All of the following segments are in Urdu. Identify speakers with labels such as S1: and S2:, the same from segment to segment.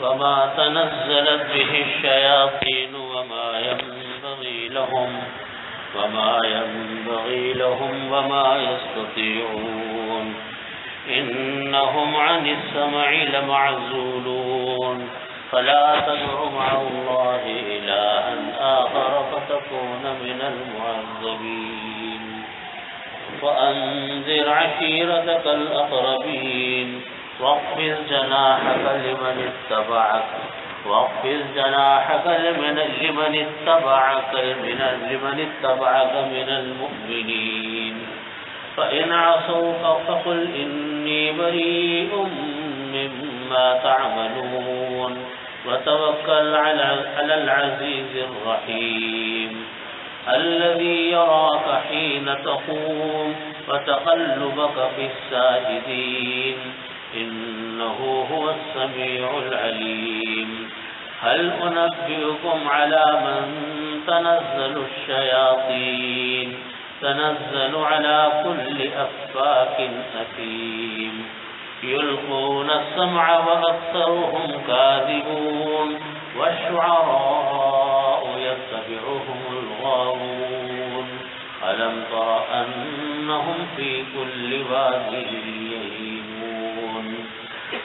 S1: وما تنزلت به الشياطين وما ينبغي لهم وما يستطيعون إنهم عن السمع لمعزولون فلا تدع مع الله إلها آخر فتكون من المعذبين وأنذر عشيرتك الأقربين واخفض جناحك لمن اتبعك من المؤمنين فإن عصوك فقل إني بريء مما تعملون وتوكل على العزيز الرحيم الذي يراك حين تقوم وتقلبك في الساجدين إنه هو السميع العليم هل أنبئكم على من تنزل الشياطين تنزل على كل أفاك أثيم يلقون السمع وأكثرهم كاذبون والشعراء يتبعهم الغاوون ألم تر أنهم في كل واد يهيمون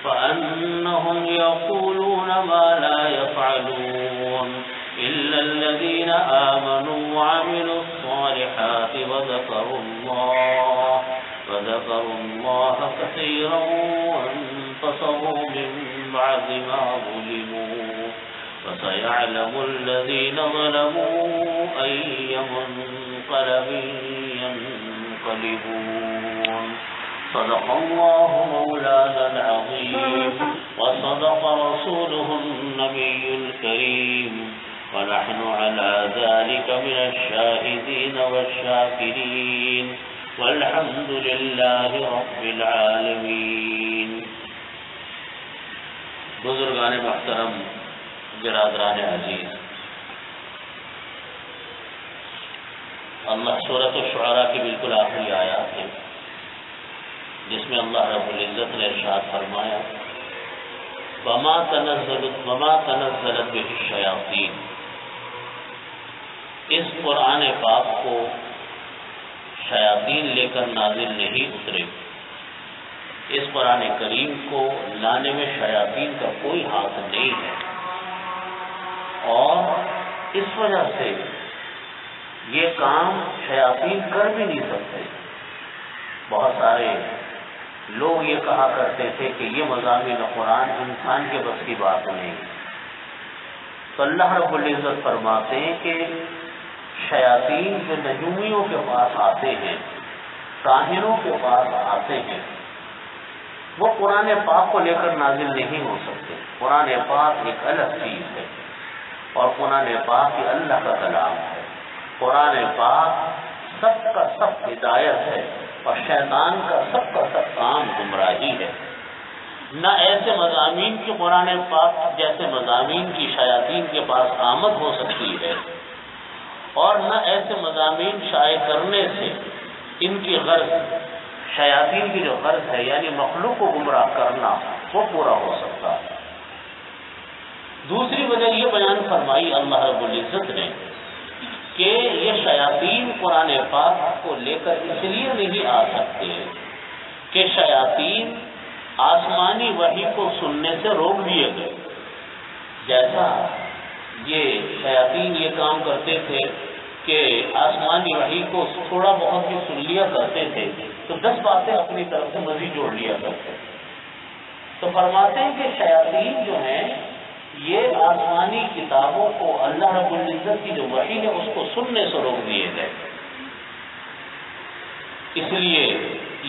S1: فأنهم يقولون ما لا يفعلون إلا الذين آمنوا وعملوا الصالحات وذكروا الله كثيرا وانتصروا من بعد ما ظلموا فسيعلم الذين ظلموا أي منقلب ينقلبون صدق الله مولانا العظيم وصدق رسوله النبي الكريم ونحن على ذلك من الشاهدين والشاكرين والحمد لله رب العالمين. بزرگان محترم، برادران عزیز، اللہ سورۃ الشعراء کی بالکل آخری آیات ہے جس میں اللہ رب العزت نے ارشاد فرمایا وما تنزلت به الشیاطین. اس قرآن پاک کو شیاطین لے کر نازل نہیں اترے. اس قرآن کریم کو لانے میں شیاطین کا کوئی ہاتھ نہیں ہے، اور اس وجہ سے یہ کام شیاطین کر بھی نہیں سکتے. بہت سارے لوگ یہ کہا کرتے تھے کہ یہ مضامین قرآن انسان کے بس کی بات نہیں. تو اللہ رب العزت فرماتے ہیں کہ شیاطین جو نجومیوں کے پاس آتے ہیں، کاہنوں کے پاس آتے ہیں، وہ قرآن پاک کو لے کر نازل نہیں ہو سکتے. قرآن پاک ایک الگ چیز ہے، اور قرآن پاک یہ اللہ کا کلام ہے. قرآن پاک سب کا سب ہدایت ہے، اور شیطان کا سب کام گمراہی ہے. نہ ایسے مضامین کی قرآن پاک جیسے مضامین کی شیاطین کے پاس آمد ہو سکتی ہے، اور نہ ایسے مضامین شائع کرنے سے ان کی غرض، شیاطین کی جو غرض ہے یعنی مخلوق کو گمراہ کرنا، وہ پورا ہو سکتا ہے. دوسری وجہ یہ بیان فرمائی اللہ رب العزت نے کہ یہ شیاطین قرآن پاک کو لے کر اس لیے نہیں آ سکتے کہ شیاطین آسمانی وحی کو سننے سے روک دیے گئے. جیسا یہ شیاطین یہ کام کرتے تھے کہ آسمانی وحی کو تھوڑا بہت بھی سن لیا کرتے تھے تو 10 باتیں اپنی طرف سے مزید جوڑ لیا کرتے. تو فرماتے ہیں کہ شیاطین جو ہیں یہ آسمانی کتابوں کو اللہ رب العزت کی جو وحی ہے اس کو سننے سے روک دیے گئے. اس لیے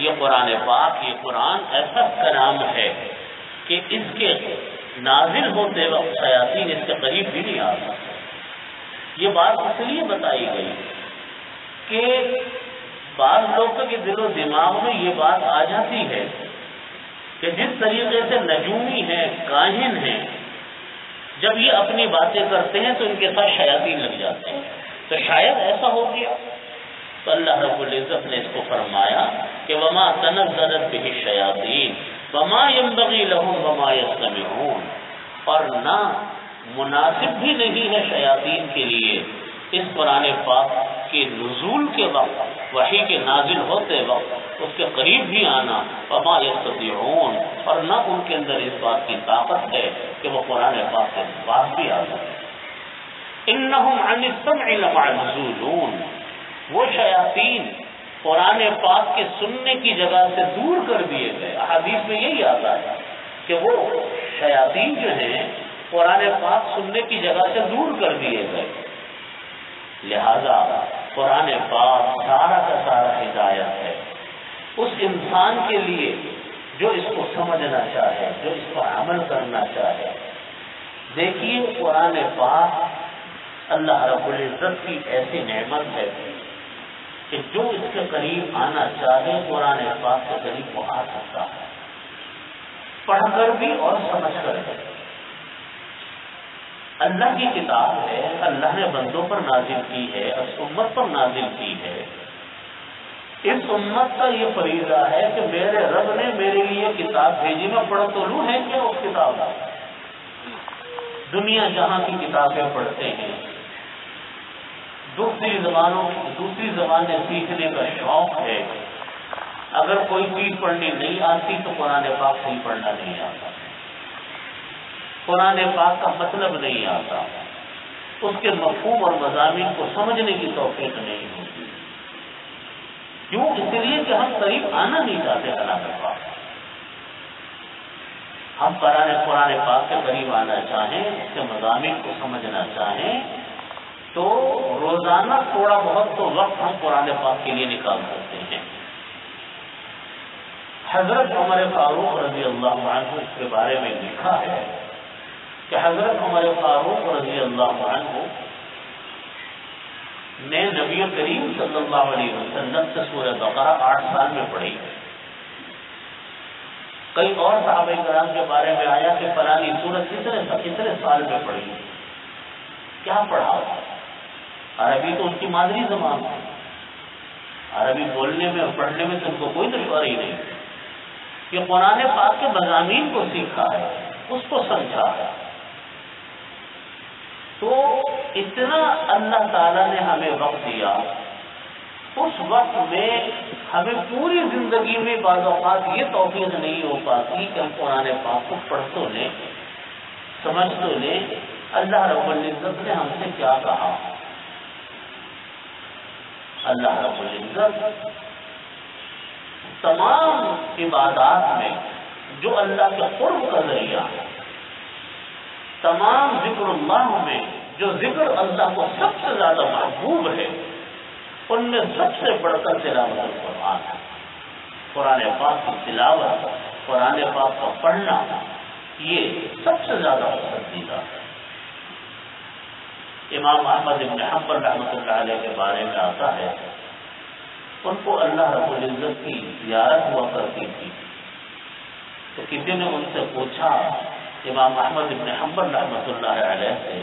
S1: یہ قرآن پاک، یہ قرآن ایسا کلام ہے کہ اس کے نازل ہوتے وقت شیاطین اس کے قریب بھی نہیں آ سکتے. یہ بات اس لیے بتائی گئی کہ بعض لوگوں کے دل و دماغ میں یہ بات آ جاتی ہے کہ جس طریقے سے نجومی ہیں، کاہن ہیں، جب یہ اپنی باتیں کرتے ہیں تو ان کے ساتھ شیاطین لگ جاتے ہیں. تو شاید ایسا ہو گیا. تو اللہ رب العزت نے اس کو فرمایا کہ وما تنزلت به الشیاطین وما ينبغي لهم وما يستمعون. اور نہ مناسب بھی نہیں ہے شیاطین کے لیے اس قرآن پاک کے نزول کے وقت، وحی کے نازل ہوتے وقت اس کے قریب بھی آنا، وما یستطیعون، اور نہ ان کے اندر اس بات کی طاقت ہے کہ وہ قرآن پاک کے پاس بھی آ سکے۔ انہم عن السمع لمعزولون، وہ شیاطین قرآن پاک کے سننے کی جگہ سے دور کر دیے گئے۔ احادیث میں یہی آتا ہے کہ وہ شیاطین جو ہیں قرآن پاک سننے کی جگہ سے دور کر دیے گئے۔ لہذا قرآن پاک سارا کا سارا ہدایت ہے اس انسان کے لیے جو اس کو سمجھنا چاہے، جو اس پر عمل کرنا چاہے۔ دیکھیے قرآن پاک اللہ رب العزت کی ایسی نعمت ہے کہ جو اس کے قریب آنا چاہے قرآن پاک کے قریب وہ آ سکتا ہے، پڑھ کر بھی اور سمجھ کر بھی۔ اللہ کی کتاب ہے، اللہ نے بندوں پر نازل کی ہے، اس امت پر نازل کی ہے۔ اس امت کا یہ فریضہ ہے کہ میرے رب نے میرے لیے کتاب بھیجی، میں پڑھ تو لوں ہے کیا اس کتاب میں؟ دنیا جہاں کی کتابیں پڑھتے ہیں، دوسری زبانیں سیکھنے کا شوق ہے، اگر کوئی چیز پڑھنی نہیں آتی تو قرآن پاک سے ہی پڑھنا نہیں آتا، قرآن پاک کا مطلب نہیں آتا، اس کے مفہوم اور مضامین کو سمجھنے کی توفیق نہیں ہوتی۔ کیوں؟ اس لیے کہ ہم قریب آنا نہیں چاہتے کلام پاک۔ ہم قرآن پاک کے قریب آنا چاہیں، اس کے مضامین کو سمجھنا چاہیں تو روزانہ تھوڑا بہت تو وقت ہم قرآن پاک کے لیے نکال سکتے ہیں۔ حضرت عمر فاروق رضی اللہ عنہ اس کے بارے میں لکھا ہے کہ حضرت عمر فاروق رضی اللہ عنہ نے نبی کریم صلی اللہ علیہ وسلم سے سورہ بقرہ 8 سال میں پڑھی۔ کئی اور صحابہ کرام کے بارے میں آیا کہ فلانی سورت کتنے سال میں پڑھی، کیا پڑھا؟ عربی تو ان کی مادری زبان ہے، عربی بولنے میں اور پڑھنے میں تو ان کو کوئی دشواری نہیں، یہ قرآن پاک کے مضامین کو سیکھا ہے، اس کو سمجھا ہے۔ تو اتنا اللہ تعالیٰ نے ہمیں وقت دیا، اس وقت میں ہمیں پوری زندگی میں بعض اوقات یہ توفیق نہیں ہو پاتی کہ ہم قرآن پاک کو پڑھ تو لیں، سمجھ تو لیں اللہ رب العزت نے ہم سے کیا کہا۔ اللہ رب العزت تمام عبادات میں جو اللہ کے قرب کا ذریعہ ہے، تمام ذکر اللہ میں جو ذکر اللہ کو سب سے زیادہ محبوب ہے، ان میں سب سے بڑھ کر تلاوت القرآن ہے۔ قرآن پاک کی تلاوت، قرآن پاک کا پڑھنا، یہ سب سے زیادہ پسندیدہ ہے۔ امام احمد بن حنبل رحمۃ اللہ علیہ کے بارے میں آتا ہے، ان کو اللہ رب العزت کی زیارت ہوا کرتی تھی، تو کسی نے ان سے پوچھا امام احمد بن حنبل رحمۃ اللہ علیہ سے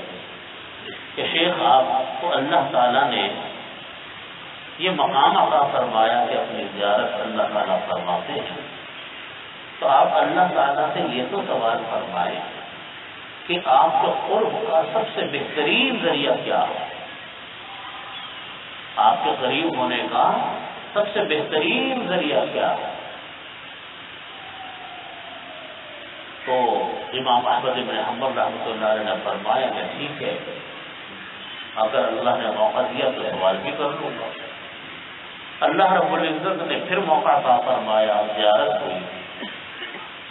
S1: کہ شیخ آپ کو اللہ تعالیٰ نے یہ مقام عطا فرمایا کہ اپنی زیارت اللہ تعالیٰ فرماتے ہیں، تو آپ اللہ تعالیٰ سے یہ تو سوال فرمائیں کہ آپ کے قرب کا سب سے بہترین ذریعہ کیا ہے، آپ کے قریب ہونے کا سب سے بہترین ذریعہ کیا ہے؟ تو امام احمد بن حنبل رحمۃ اللہ علیہ نے فرمایا کہ ٹھیک ہے، اگر اللہ نے موقع دیا تو سوال بھی کر لوں گا۔ اللہ رب العزت نے پھر موقع عطا فرمایا، زیارت ہوئی،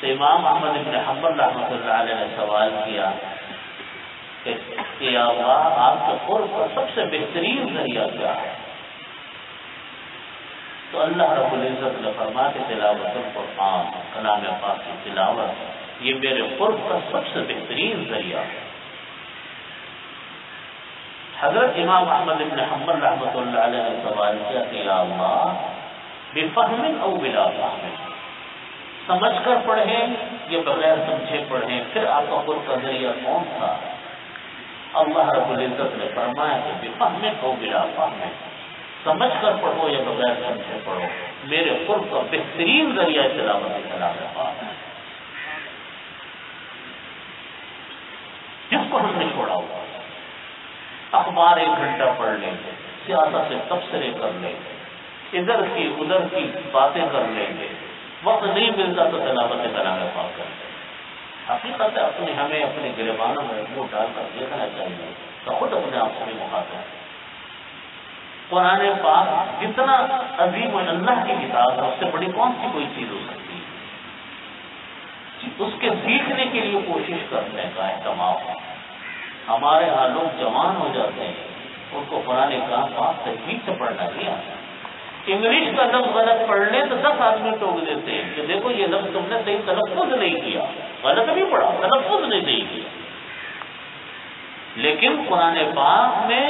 S1: تو امام احمد بن حنبل رحمۃ اللہ علیہ نے سوال کیا کہ یا اللہ آپ کے قرب کا سب سے بہترین ذریعہ کیا ہے؟ تو اللہ رب العزت نے فرمایا کہ تلاوت القرآن، کلام پاک کی تلاوت، یہ میرے قرب کا سب سے بہترین ذریعہ ہے۔ حضرت امام احمد بن حنبل رحمۃ اللہ علیہ نے سوال کیا کہ یا اللہ بفہم او بلا فہم، سمجھ کر پڑھیں یا بغیر سمجھے پڑھیں، پھر آپ کا قرب کا ذریعہ کون تھا؟ اللہ رب العزت نے فرمایا کہ بفہم او بلا فہم، سمجھ کر پڑھو یا بغیر سمجھے پڑھو، میرے قرب کا بہترین ذریعہ تلاوت کلام پاک ہے۔ بالکل ہم نے چھوڑا ہوا. اخبار 1 گھنٹہ پڑھ لیں گے, سیاست سے تبصرے کر لیں گے, ادھر کی ادھر کی باتیں کر لیں گے, وقت نہیں ملتا تو تلاوت کلام پاک کر لیں. حقیقت ہے ہمیں اپنے گریبانوں میں منہ ڈال کر دیکھنا چاہیے تو خود اپنے آپ سے بھی مخاطب. قرآن پاک جتنا عظیم اللہ کی کتاب ہے اس سے بڑی کون سی کوئی چیز ہو سکتی ہے. اس کے سیکھنے کے لیے کوشش کرنے کا اہتمام. ہمارے ہاں لوگ جوان ہو جاتے ہیں, ان کو قرآن پاک تجوید سے پڑھنا نہیں آتا. انگلش کا لفظ غلط پڑھ لیں تو 10 آدمی ٹوک دیتے ہیں کہ دیکھو یہ لفظ تم نے صحیح تلفظ نہیں کیا, غلط نہیں پڑھا, تلفظ نہیں صحیح کیا. لیکن قرآن پاک میں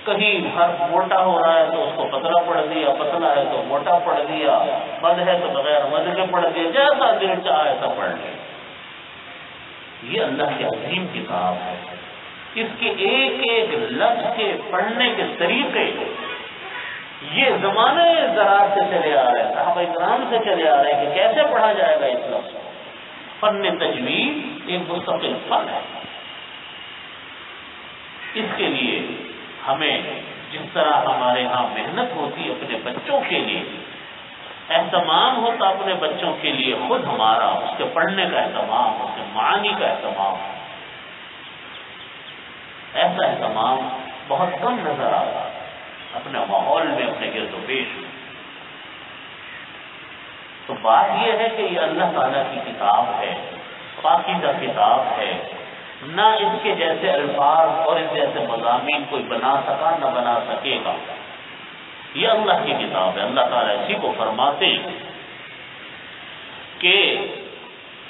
S1: کہیں حرف موٹا ہو رہا ہے تو اس کو پتلا پڑھ دیا, پتلا ہے تو موٹا پڑھ دیا, مد ہے تو بغیر مد کے پڑھ دیا, جیسا دل چاہے ایسا پڑھ لیا. یہ اللہ کی عظیم کتاب ہے. اس کے ایک ایک لفظ کے پڑھنے کے طریقے یہ زمانے زراعت سے چلے آ رہے ہیں, صحابہ کرام سے چلے آ رہے ہیں کہ کیسے پڑھا جائے گا اس لفظ کو. فن تجوید ایک مستقل فن ہے. اس کے لیے ہمیں جس طرح ہمارے ہاں محنت ہوتی اپنے بچوں کے لیے, اہتمام ہوتا اپنے بچوں کے لیے, خود ہمارا اس کے پڑھنے کا اہتمام, اس کے معانی کا اہتمام, ایسا اہتمام بہت کم نظر آ رہا اپنے ماحول میں, اپنے گرد و پیش میں. تو بات یہ ہے کہ یہ اللہ تعالیٰ کی کتاب ہے, پاکیزہ کتاب ہے. نہ اس کے جیسے الفاظ اور اس جیسے مضامین کوئی بنا سکا نہ بنا سکے گا. یہ اللہ کی کتاب ہے. اللہ تعالیٰ اسی کو فرماتے کہ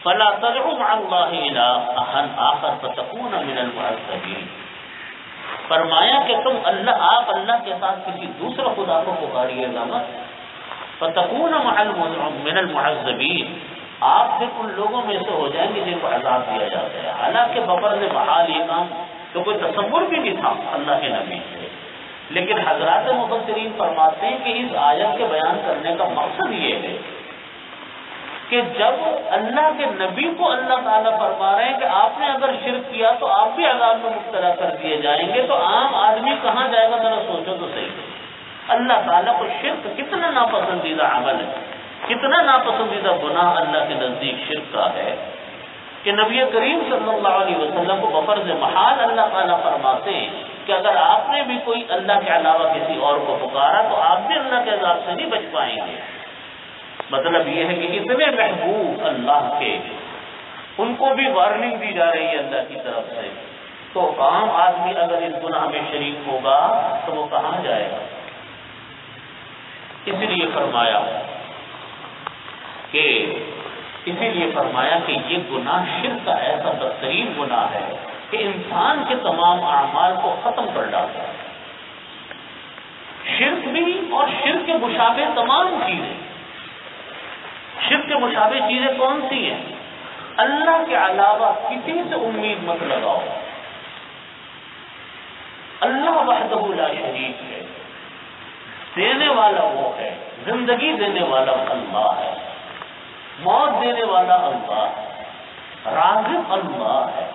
S1: فَلَا تَدْعُ مَعَ اللَّهِ إِلَٰهًا آخَرَ فَتَكُونَ مِنَ الْمُعَذَّبِينَ. فرمایا کہ آپ اللہ کے ساتھ کسی دوسرے خدا کو پکاریے گا مت. فَتَكُونَ مِنَ الْمُعَذَّبِينَ, آپ پھر ان لوگوں میں سے ہو جائیں گے جن کو عذاب دیا جاتا ہے. حالانکہ ببر نے بحال یہ کام تو کوئی تصور بھی نہیں تھا اللہ کے نبی سے, لیکن حضرات مفسرین فرماتے ہیں کہ اس آیت کے بیان کرنے کا مقصد یہ ہے کہ جب اللہ کے نبی کو اللہ تعالیٰ فرما رہے ہیں کہ آپ نے اگر شرک کیا تو آپ بھی عذاب میں مبتلا کر دیے جائیں گے, تو عام آدمی کہاں جائے گا؟ ذرا سوچو تو صحیح. اللہ تعالیٰ کو شرک کتنا ناپسندیدہ عمل ہے, کتنا ناپسندیدہ گناہ اللہ کے نزدیک شرک کا ہے کہ نبی کریم صلی اللہ علیہ وسلم کو بفرض محال اللہ تعالیٰ فرماتے ہیں کہ اگر آپ نے بھی کوئی اللہ کے علاوہ کسی اور کو پکارا تو آپ بھی اللہ کے عذاب سے نہیں بچ پائیں گے. مطلب یہ ہے کہ اتنے محبوب اللہ کے, ان کو بھی وارننگ دی جا رہی ہے اللہ کی طرف سے. تو عام آدمی اگر اس گناہ میں شریک ہوگا تو وہ کہاں جائے گا؟ اسی لیے فرمایا کہ یہ گناہ شرک کا ایسا بدترین گناہ ہے کہ انسان کے تمام اعمال کو ختم کر ڈالتا ہے. شرک بھی اور شرک کے مشابہ تمام چیزیں. شرک کے مشابہ چیزیں کون سی ہیں؟ اللہ کے علاوہ کسی سے امید مت لگاؤ. اللہ وحدہ لا شریک ہے, دینے والا وہ ہے, زندگی دینے والا اللہ ہے, موت دینے والا اللہ ہے, رازق اللہ ہے,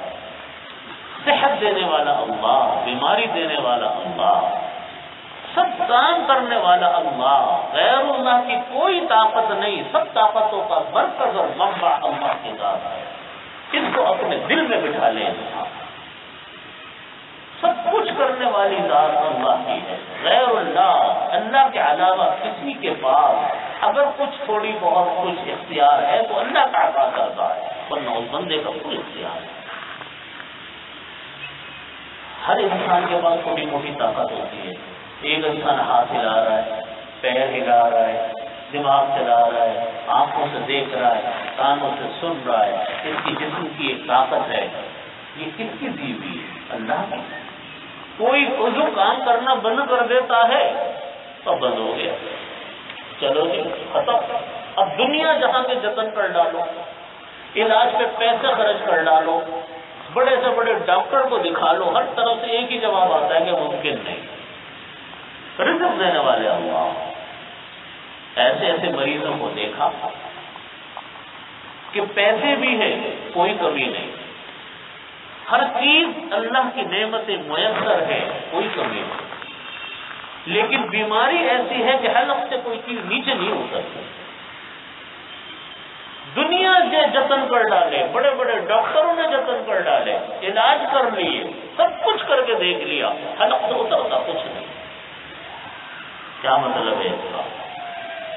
S1: صحت دینے والا اللہ, بیماری دینے والا اللہ, سب کام کرنے والا اللہ. غیر اللہ کی کوئی طاقت نہیں, سب طاقتوں کا مرکز اور منبع اللہ کی ذات ہے. اس کو اپنے دل میں بٹھا لیں. سب کچھ کرنے والی ذات اللہ کی ہے. غیر اللہ کے علاوہ کسی کے پاس اگر کچھ تھوڑی بہت کچھ اختیار ہے تو اللہ کا عطا کرتا ہے, ورنہ اس بندے کا کوئی اختیار ہے. ہر انسان کے پاس چھوٹی موٹی طاقت ہوتی ہے. ایک انسان ہاتھ ہلا رہا ہے, پیر ہلا رہا ہے, دماغ چلا رہا ہے, آنکھوں سے دیکھ رہا ہے, کانوں سے سن رہا ہے. اس کی جسم کی ایک طاقت ہے. یہ کس کی دی ہوئی ہے؟ اللہ کی. کوئی عضو کام کرنا بند کر دیتا ہے تو بند ہو گیا, چلو جی ختم. اب دنیا جہاں کے جتن کر ڈالو, علاج پہ پیسے خرچ کر ڈالو, بڑے سے بڑے ڈاکٹر کو دکھا لو, ہر طرف سے ایک ہی جواب آتا ہے کہ ممکن نہیں. رزق دینے والے اللہ. ایسے ایسے مریضوں کو دیکھا کہ پیسے بھی ہیں, کوئی کمی نہیں, ہر چیز اللہ کی نعمت میسر ہے، کوئی کمی نہیں، لیکن بیماری ایسی ہے کہ حلق سے کوئی چیز نیچے نہیں اترتی۔ دنیا نے جتن کر ڈالے، بڑے بڑے ڈاکٹروں نے جتن کر ڈالے، علاج کر لیے، سب کچھ کر کے دیکھ لیا، حلق سے اترتا کچھ نہیں۔ کیا مطلب ہے اس کا؟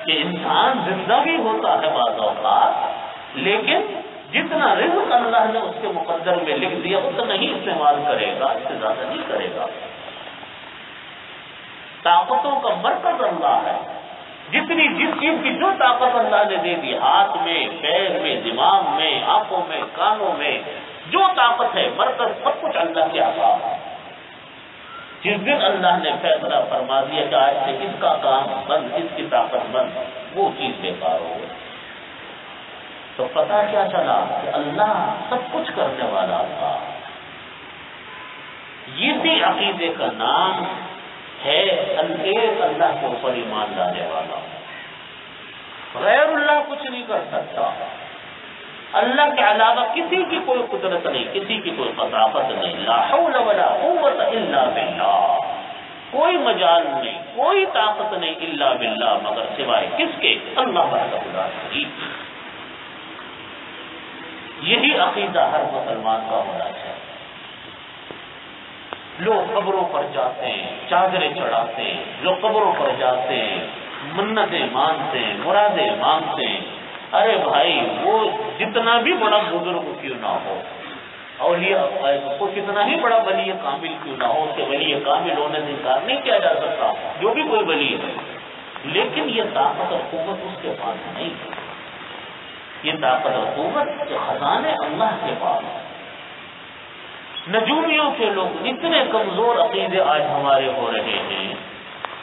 S1: کہ انسان زندہ بھی ہوتا ہے بعض اوقات، لیکن جتنا رزق اللہ نے اس کے مقدر میں لکھ دیا اتنا ہی استعمال کرے گا، اس سے زیادہ نہیں کرے گا۔ طاقتوں کا مرکز اللہ ہے، جس چیز کی جو طاقت اللہ نے دے دی، ہاتھ میں، پیر میں، دماغ میں، آنکھوں میں، کانوں میں، جو طاقت ہے مرکز سب کچھ اللہ کے عطا ہے۔ جس دن اللہ نے فیصلہ فرما دیا کہ آج سے اس کا کام بند، اس کی طاقت بند، وہ چیز بیکار ہو گئی۔ تو پتہ کیا چلا کہ اللہ سب کچھ کرنے والا تھا۔ اسی عقیدے کا نام ہے ایک اللہ کے اوپر ایمان لانے والا۔ غیر اللہ کچھ نہیں کر سکتا، اللہ کے علاوہ کسی کی کوئی قدرت نہیں، کسی کی کوئی طاقت نہیں، لا حول ولا قوت الا باللہ، کوئی مجال نہیں، کوئی طاقت نہیں الا باللہ، مگر سوائے کس کے؟ اللہ وحدہ لا شریک۔ یہی عقیدہ ہر مسلمان کا ہونا چاہیے۔ لوگ قبروں پر جاتے ہیں، چادریں چڑھاتے ہیں، لوگ قبروں پر جاتے ہیں، منتیں مانگتے ہیں، مرادیں مانگتے ہیں۔ ارے بھائی، وہ جتنا بھی بڑا بزرگ کیوں نہ ہو، اولیاء کو کتنا ہی بڑا ولی کامل کیوں نہ ہو، اس کے ولی کامل ہونے سے انکار نہیں کیا جا سکتا، جو بھی کوئی ولی ہے، لیکن یہ طاقت اور قوت اس کے پاس نہیں ہے۔ یہ طاقت اور قوت کے خزانے اللہ کے پاس ہے۔ نجومیوں کے لوگ اتنے کمزور عقیدے آج ہمارے ہو رہے ہیں،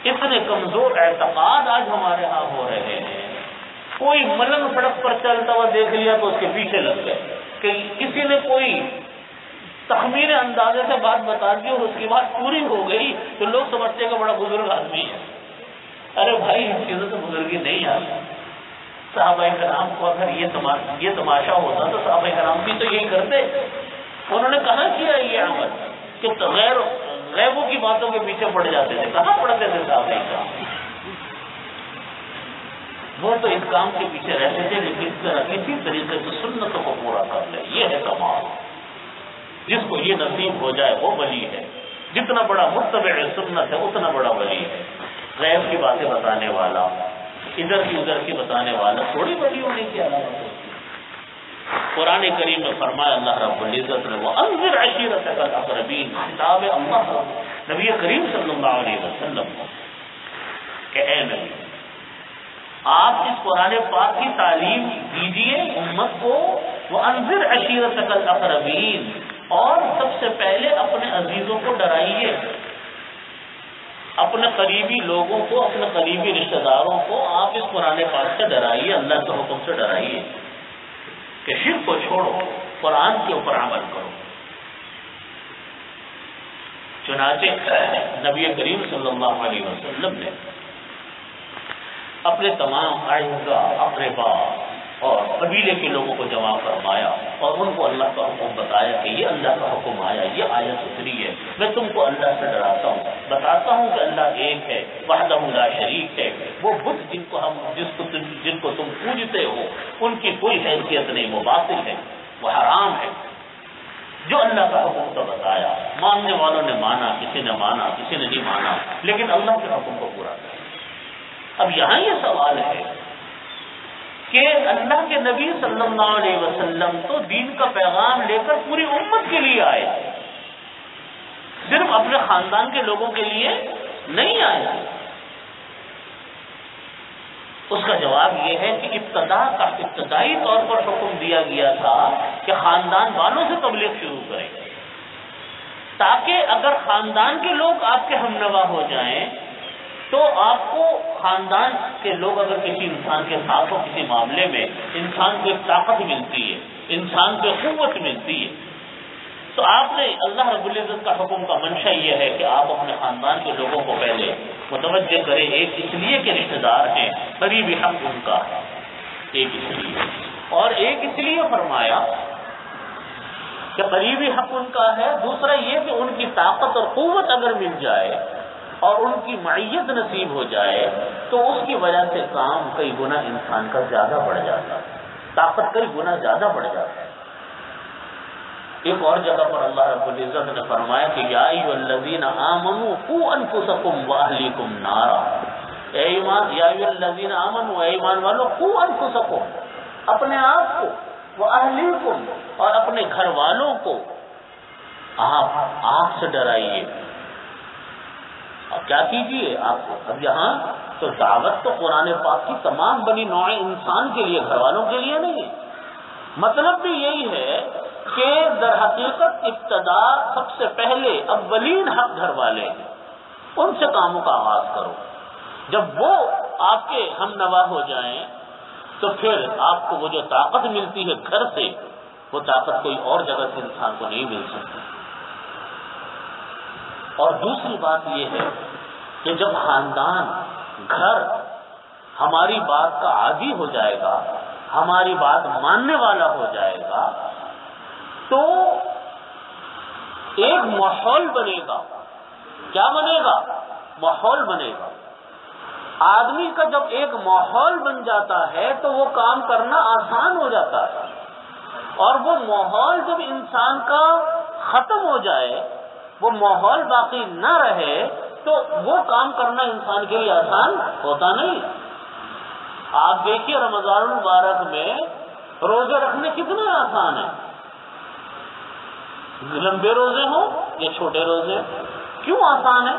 S1: اتنے کمزور اعتقاد آج ہمارے ہاں ہو رہے ہیں۔ کوئی ملنگ سڑک پر چلتا ہوا دیکھ لیا تو اس کے پیچھے لگ گئے، کہ کسی نے کوئی تخمین اندازے سے بات بتا دی اور اس کی بات پوری ہو گئی تو لوگ سمجھتے ہیں کہ بڑا بزرگ آدمی ہے۔ ارے بھائی، ان چیزوں سے بزرگی نہیں آتی۔ صحابہ کرام کو اگر یہ تماشا ہوتا تو صحابہ کرام بھی تو یہی کرتے۔ انہوں نے کہاں کیا یہ عمل کہ غیبوں کی باتوں کے پیچھے پڑ جاتے تھے؟ کہاں پڑتے تھے صحابہ کرام؟ وہ تو اس کام کے پیچھے رہتے تھے کہ کسی طریقے سے سنتوں کو پورا کر لے۔ یہ ہے کمال، جس کو یہ نصیب ہو جائے وہ ولی ہے۔ جتنا بڑا متبع سنت ہے اتنا بڑا ولی ہے۔ غیب کی باتیں بتانے والا، ادھر کی بتانے والا تھوڑی ولی ہونے کی علامت ہے۔ قرآن کریم میں فرمایا اللہ رب العزت نے، وَأَنذِرْ عَشِيرَتَكَ الْأَقْرَبِينَ، خطاب اللہ نبی کریم صلی اللہ علیہ وسلم کو کہ اے نبی، آپ اس قرآن پاک کی تعلیم دیجیے امت کو، وَأَنذِرْ عَشِيرَتَكَ الْأَقْرَبِينَ، اور سب سے پہلے اپنے عزیزوں کو ڈرائیے، اپنے قریبی لوگوں کو، اپنے قریبی رشتہ داروں کو آپ اس قرآن پاک سے ڈرائیے، اللہ کے حکم سے ڈرائیے کہ شرک کو چھوڑو، قرآن کے اوپر عمل کرو۔ چنانچہ نبی کریم صلی اللہ علیہ وسلم نے اپنے تمام اعزا، اقربا اور قبیلے کے لوگوں کو جمع فرمایا اور ان کو اللہ کا حکم بتایا کہ یہ اللہ کا حکم آیا، یہ آیت اتری ہے، میں تم کو اللہ سے ڈراتا ہوں، بتاتا ہوں کہ اللہ ایک ہے، وحدہ لا شریک ہے۔ وہ بت جن کو تم پوجتے ہو ان کی کوئی حیثیت نہیں، وہ باطل ہے، وہ حرام ہے۔ جو اللہ کا حکم تو بتایا، ماننے والوں نے مانا، کسی نے مانا، کسی نے نہیں مانا، لیکن اللہ کے حکم کو پورا کرے۔ اب یہاں یہ سوال ہے کہ اللہ کے نبی صلی اللہ علیہ وسلم تو دین کا پیغام لے کر پوری امت کے لیے آئے، صرف اپنے خاندان کے لوگوں کے لیے نہیں آئے۔ اس کا جواب یہ ہے کہ ابتدائی طور پر حکم دیا گیا تھا کہ خاندان والوں سے تبلیغ شروع کریں، تاکہ اگر خاندان کے لوگ آپ کے ہمنوا ہو جائیں تو آپ کو خاندان کے لوگ اگر کسی انسان کے ساتھ ہو کسی معاملے میں، انسان کو ایک طاقت ملتی ہے، انسان کو قوت ملتی ہے۔ تو آپ نے اللہ رب العزت کا حکم کا منشا یہ ہے کہ آپ اپنے خاندان کے لوگوں کو پہلے متوجہ کریں، ایک اس لیے کہ رشتہ دار ہیں، قریبی حق ان کا ہے، ایک اس لیے، اور ایک اس لیے فرمایا کہ قریبی حق ان کا ہے، دوسرا یہ کہ ان کی طاقت اور قوت اگر مل جائے اور ان کی معیت نصیب ہو جائے تو اس کی وجہ سے کام کئی گنا انسان کا زیادہ بڑھ جاتا ہے، طاقت کئی گنا زیادہ بڑھ جاتا ہے۔ ایک اور جگہ پر اللہ رب العزت نے فرمایا کہ یا ایھا الذین آمنوا قوا انفسکم واہلیکم نارا، اے ایمان، یا ایھا الذین آمنوا، اے ایمان والو، قوا انفسکم، اپنے آپ کو، واہلیکم، اور اپنے گھر والوں کو آپ آگ سے ڈرائیے۔ اب کیا کیجیے آپ، اب یہاں تو دعوت تو قرآن پاک کی تمام بنی نوع انسان کے لیے، گھر والوں کے لیے نہیں ہے۔ مطلب بھی یہی ہے کہ در حقیقت ابتدا سب سے پہلے اولین حق گھر والے ہیں، ان سے کاموں کا آغاز کرو۔ جب وہ آپ کے ہم نوا ہو جائیں تو پھر آپ کو وہ جو طاقت ملتی ہے گھر سے، وہ طاقت کوئی اور جگہ سے انسان کو نہیں مل سکتی۔ اور دوسری بات یہ ہے کہ جب خاندان، گھر ہماری بات کا عادی ہو جائے گا، ہماری بات ماننے والا ہو جائے گا، تو ایک ماحول بنے گا۔ کیا بنے گا؟ ماحول بنے گا۔ آدمی کا جب ایک ماحول بن جاتا ہے تو وہ کام کرنا آسان ہو جاتا ہے، اور وہ ماحول جب انسان کا ختم ہو جائے، وہ ماحول باقی نہ رہے، تو وہ کام کرنا انسان کے لیے آسان ہوتا نہیں۔ آپ دیکھیے رمضان المبارک میں روزے رکھنے کتنے آسان ہیں، لمبے روزے ہوں یا چھوٹے روزے، کیوں آسان ہے؟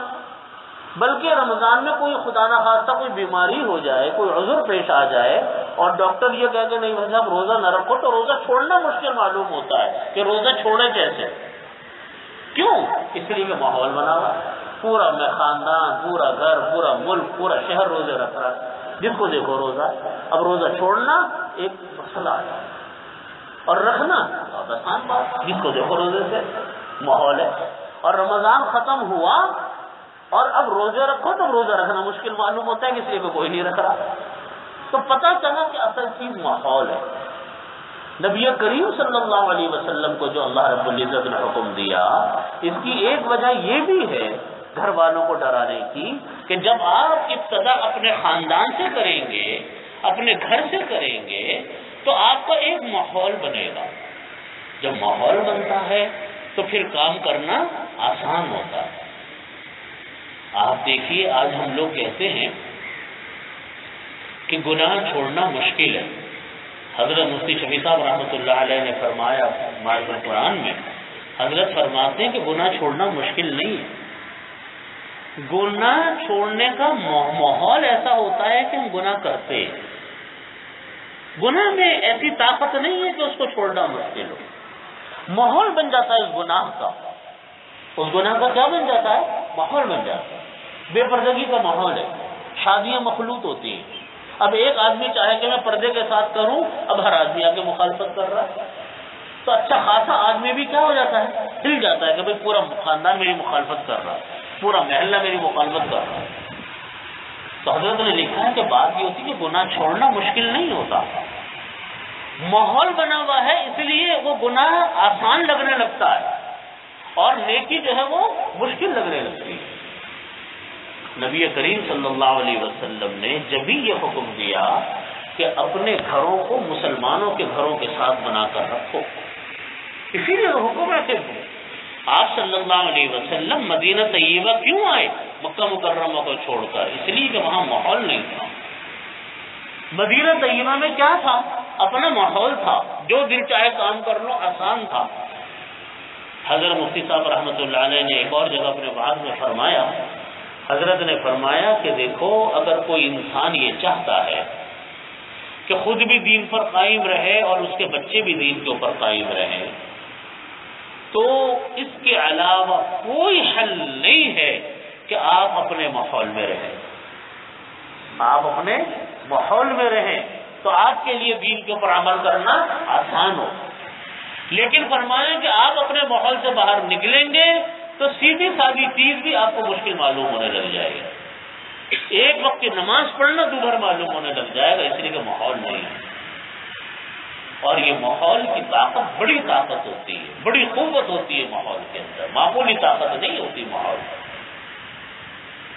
S1: بلکہ رمضان میں کوئی خدا نہ خواستہ کوئی بیماری ہو جائے، کوئی عذر پیش آ جائے اور ڈاکٹر یہ کہہ کہ نہیں بھائی صاحب روزہ نہ رکھو، تو روزہ چھوڑنا مشکل معلوم ہوتا ہے کہ روزہ چھوڑے کیسے۔ کیوں؟ اس لیے کہ ماحول بنا ہوا، پورا میں خاندان، پورا گھر، پورا ملک، پورا شہر روزے رکھ رہا ہے، جس کو دیکھو روزہ۔ اب روزہ چھوڑنا ایک مسئلہ ہے، اور رکھنا بہت آسان بات، جس کو دیکھو روزے سے ماحول ہے۔ اور رمضان ختم ہوا اور اب روزے رکھو تو روزہ رکھنا مشکل معلوم ہوتا ہے، اس لیے کہ کوئی نہیں رکھ رہا۔ تو پتہ چلا کہ اصل چیز ماحول ہے۔ نبی کریم صلی اللہ علیہ وسلم کو جو اللہ رب العزت نے حکم دیا، اس کی ایک وجہ یہ بھی ہے گھر والوں کو ڈرانے کی کہ جب آپ ابتدا اپنے خاندان سے کریں گے، اپنے گھر سے کریں گے، تو آپ کا ایک ماحول بنے گا۔ جب ماحول بنتا ہے تو پھر کام کرنا آسان ہوتا ہے۔ آپ دیکھیے آج ہم لوگ کہتے ہیں کہ گناہ چھوڑنا مشکل ہے۔ حضرت مفتی شفیع صاحب رحمۃ اللہ علیہ نے فرمایا معرفت القرآن میں، حضرت فرماتے ہیں کہ گناہ چھوڑنا مشکل نہیں ہے، گناہ چھوڑنے کا ماحول ایسا ہوتا ہے کہ ہم گناہ کرتے ہیں۔ گناہ میں ایسی طاقت نہیں ہے کہ اس کو چھوڑنا مشکل ہو، ماحول بن جاتا ہے اس گناہ کا۔ اس گناہ کا کیا بن جاتا ہے؟ ماحول بن جاتا ہے۔ بے پردگی کا ماحول ہے، شادیاں مخلوط ہوتی ہیں۔ اب ایک آدمی چاہے کہ میں پردے کے ساتھ کروں، اب ہر آدمی آ کے مخالفت کر رہا ہے، تو اچھا خاصا آدمی بھی کیا ہو جاتا ہے؟ ہل جاتا ہے کہ بھائی پورا خاندان میری مخالفت کر رہا ہے، پورا محلہ میری مخالفت کر رہا ہے۔ تو حضرت نے لکھا ہے کہ بات یہ ہوتی ہے کہ گناہ چھوڑنا مشکل نہیں ہوتا، ماحول بنا ہوا ہے اس لیے وہ گناہ آسان لگنے لگتا ہے اور نیکی جو ہے وہ مشکل لگنے لگتی ہے۔ نبی کریم صلی اللہ علیہ وسلم نے جب بھی یہ حکم دیا کہ اپنے گھروں کو مسلمانوں کے گھروں کے ساتھ بنا کر رکھو، اسی لیے حکم ہے کہ آپ صلی اللہ علیہ وسلم مدینہ طیبہ کیوں آئے مکہ مکرمہ کو چھوڑ کر؟ اس لیے کہ وہاں ماحول نہیں تھا۔ مدینہ طیبہ میں کیا تھا؟ اپنا ماحول تھا، جو دل چاہے کام کر لو، آسان تھا۔ حضرت مفتی صاحب رحمۃ اللہ علیہ نے ایک اور جگہ اپنے وعظ میں فرمایا، حضرت نے فرمایا کہ دیکھو اگر کوئی انسان یہ چاہتا ہے کہ خود بھی دین پر قائم رہے اور اس کے بچے بھی دین کے اوپر قائم رہیں، تو اس کے علاوہ کوئی حل نہیں ہے کہ آپ اپنے ماحول میں رہیں۔ آپ اپنے ماحول میں رہیں تو آپ کے لیے دین کے اوپر عمل کرنا آسان ہو۔ لیکن فرمایا کہ آپ اپنے ماحول سے باہر نکلیں گے تو سیدھی سادی چیز بھی آپ کو مشکل معلوم ہونے لگ جائے گا، ایک وقت کی نماز پڑھنا دوبھر معلوم ہونے لگ جائے گا، اس لیے کہ ماحول نہیں ہے۔ اور یہ ماحول کی طاقت بڑی طاقت ہوتی ہے، بڑی قوت ہوتی ہے ماحول کے اندر، معمولی طاقت نہیں ہوتی ماحول۔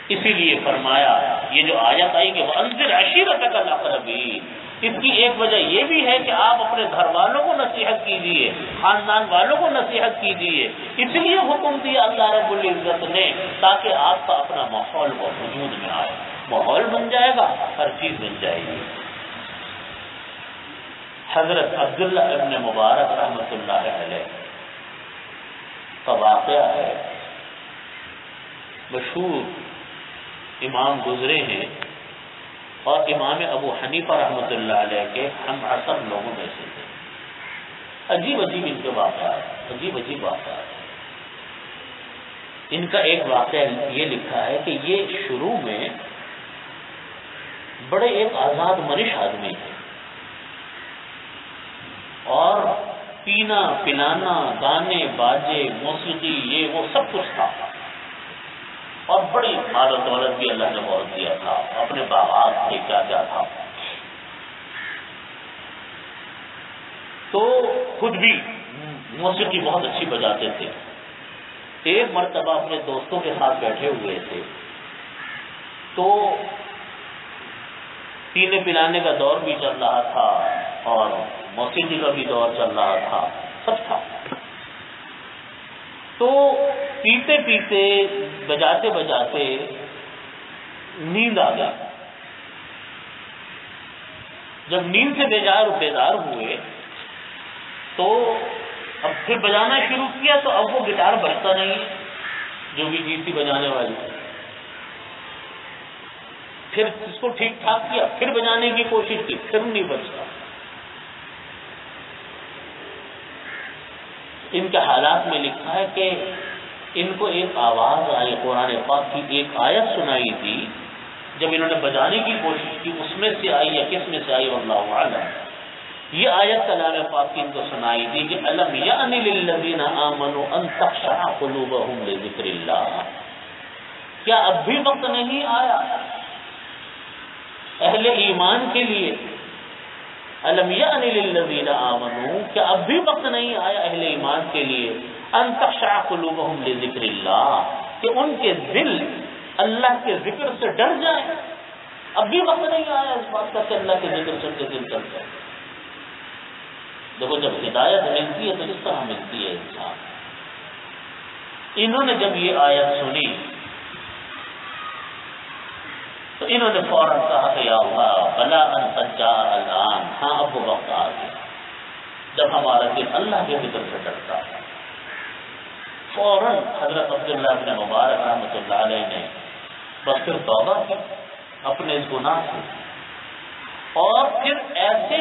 S1: اسی لیے فرمایا یہ جو آیت آئی کہ وَأَنذِرْ عَشِيرَتَكَ الْأَقْرَبِينَ، اس کی ایک وجہ یہ بھی ہے کہ آپ اپنے گھر والوں کو نصیحت کیجیے، خاندان والوں کو نصیحت کیجیے، اس لیے حکم دیا اللہ رب العزت نے تاکہ آپ کا اپنا ماحول وہ وجود میں آئے، ماحول بن جائے گا ہر چیز بن جائے گی۔ حضرت عبداللہ ابن مبارک رحمۃ اللہ علیہ کا واقعہ ہے، مشہور امام گزرے ہیں اور امام ابو حنیفہ رحمۃ اللہ علیہ کے ہم عصر لوگوں میں سے تھے۔ عجیب عجیب ان کے واقعات، عجیب عجیب واقعات۔ ان کا ایک واقعہ یہ لکھا ہے کہ یہ شروع میں بڑے ایک آزاد منش آدمی تھے اور پینا پلانا، گانے باجے، موسیقی، یہ وہ سب کچھ تھا، اور بڑی مال و دولت بھی اللہ نے بہت دیا تھا، اپنے باغات سے کیا کیا تھا، تو خود بھی موسیقی بہت اچھی بجاتے تھے۔ ایک مرتبہ اپنے دوستوں کے ساتھ بیٹھے ہوئے تھے تو پینے پلانے کا دور بھی چل رہا تھا اور موسیقی کا بھی دور چل رہا تھا، سب تھا۔ تو پیتے پیتے بجاتے بجاتے نیند آ گئی۔ جب نیند سے بیدار ہوئے تو اب پھر بجانا شروع کیا، تو اب وہ گٹار بجتا نہیں جو بھی چیز تھی بجانے والی، پھر اس کو ٹھیک ٹھاک کیا، پھر بجانے کی کوشش کی، پھر نہیں بجتا۔ ان کے حالات میں لکھا ہے کہ ان کو ایک آواز آئی، قرآن پاک کی ایک آیت سنائی دی، جب انہوں نے بجانے کی کوشش کی اس میں سے آئی یا کس میں سے آئی واللہ اعلم، یہ آیت کلام پاک کی ان کو سنائی دی کہ الم یأن للذین آمنوا ان تخشع قلوبہم لذکر اللہ، کیا اب بھی وقت نہیں آیا اہل ایمان کے لیے؟ الم یأن للذین آمنوا، کیا اب بھی وقت نہیں آیا اہل ایمان کے لیے ان تخشع قلوبہم لذکر اللہ، کہ ان کے دل اللہ کے ذکر سے ڈر جائیں؟ اب بھی وقت نہیں آیا اس بات کا کہ اللہ کے ذکر سے دل ڈر جائے۔ دیکھو جب ہدایت ملتی ہے تو کس طرح ملتی ہے انسان۔ انہوں نے جب یہ آیت سنی تو انہوں نے فوراً کہا کہ یا اللہ بلا ان قد جاء الآن، ہاں اب وہ وقت آ گیا جب ہمارا دل اللہ کے ذکر سے ڈرتا ہے۔ فوراً حضرت عبداللہ بن مبارک رحمۃ اللہ علیہ نے بس پھر توبہ کی اپنے اس گناہ سے، اور پھر ایسے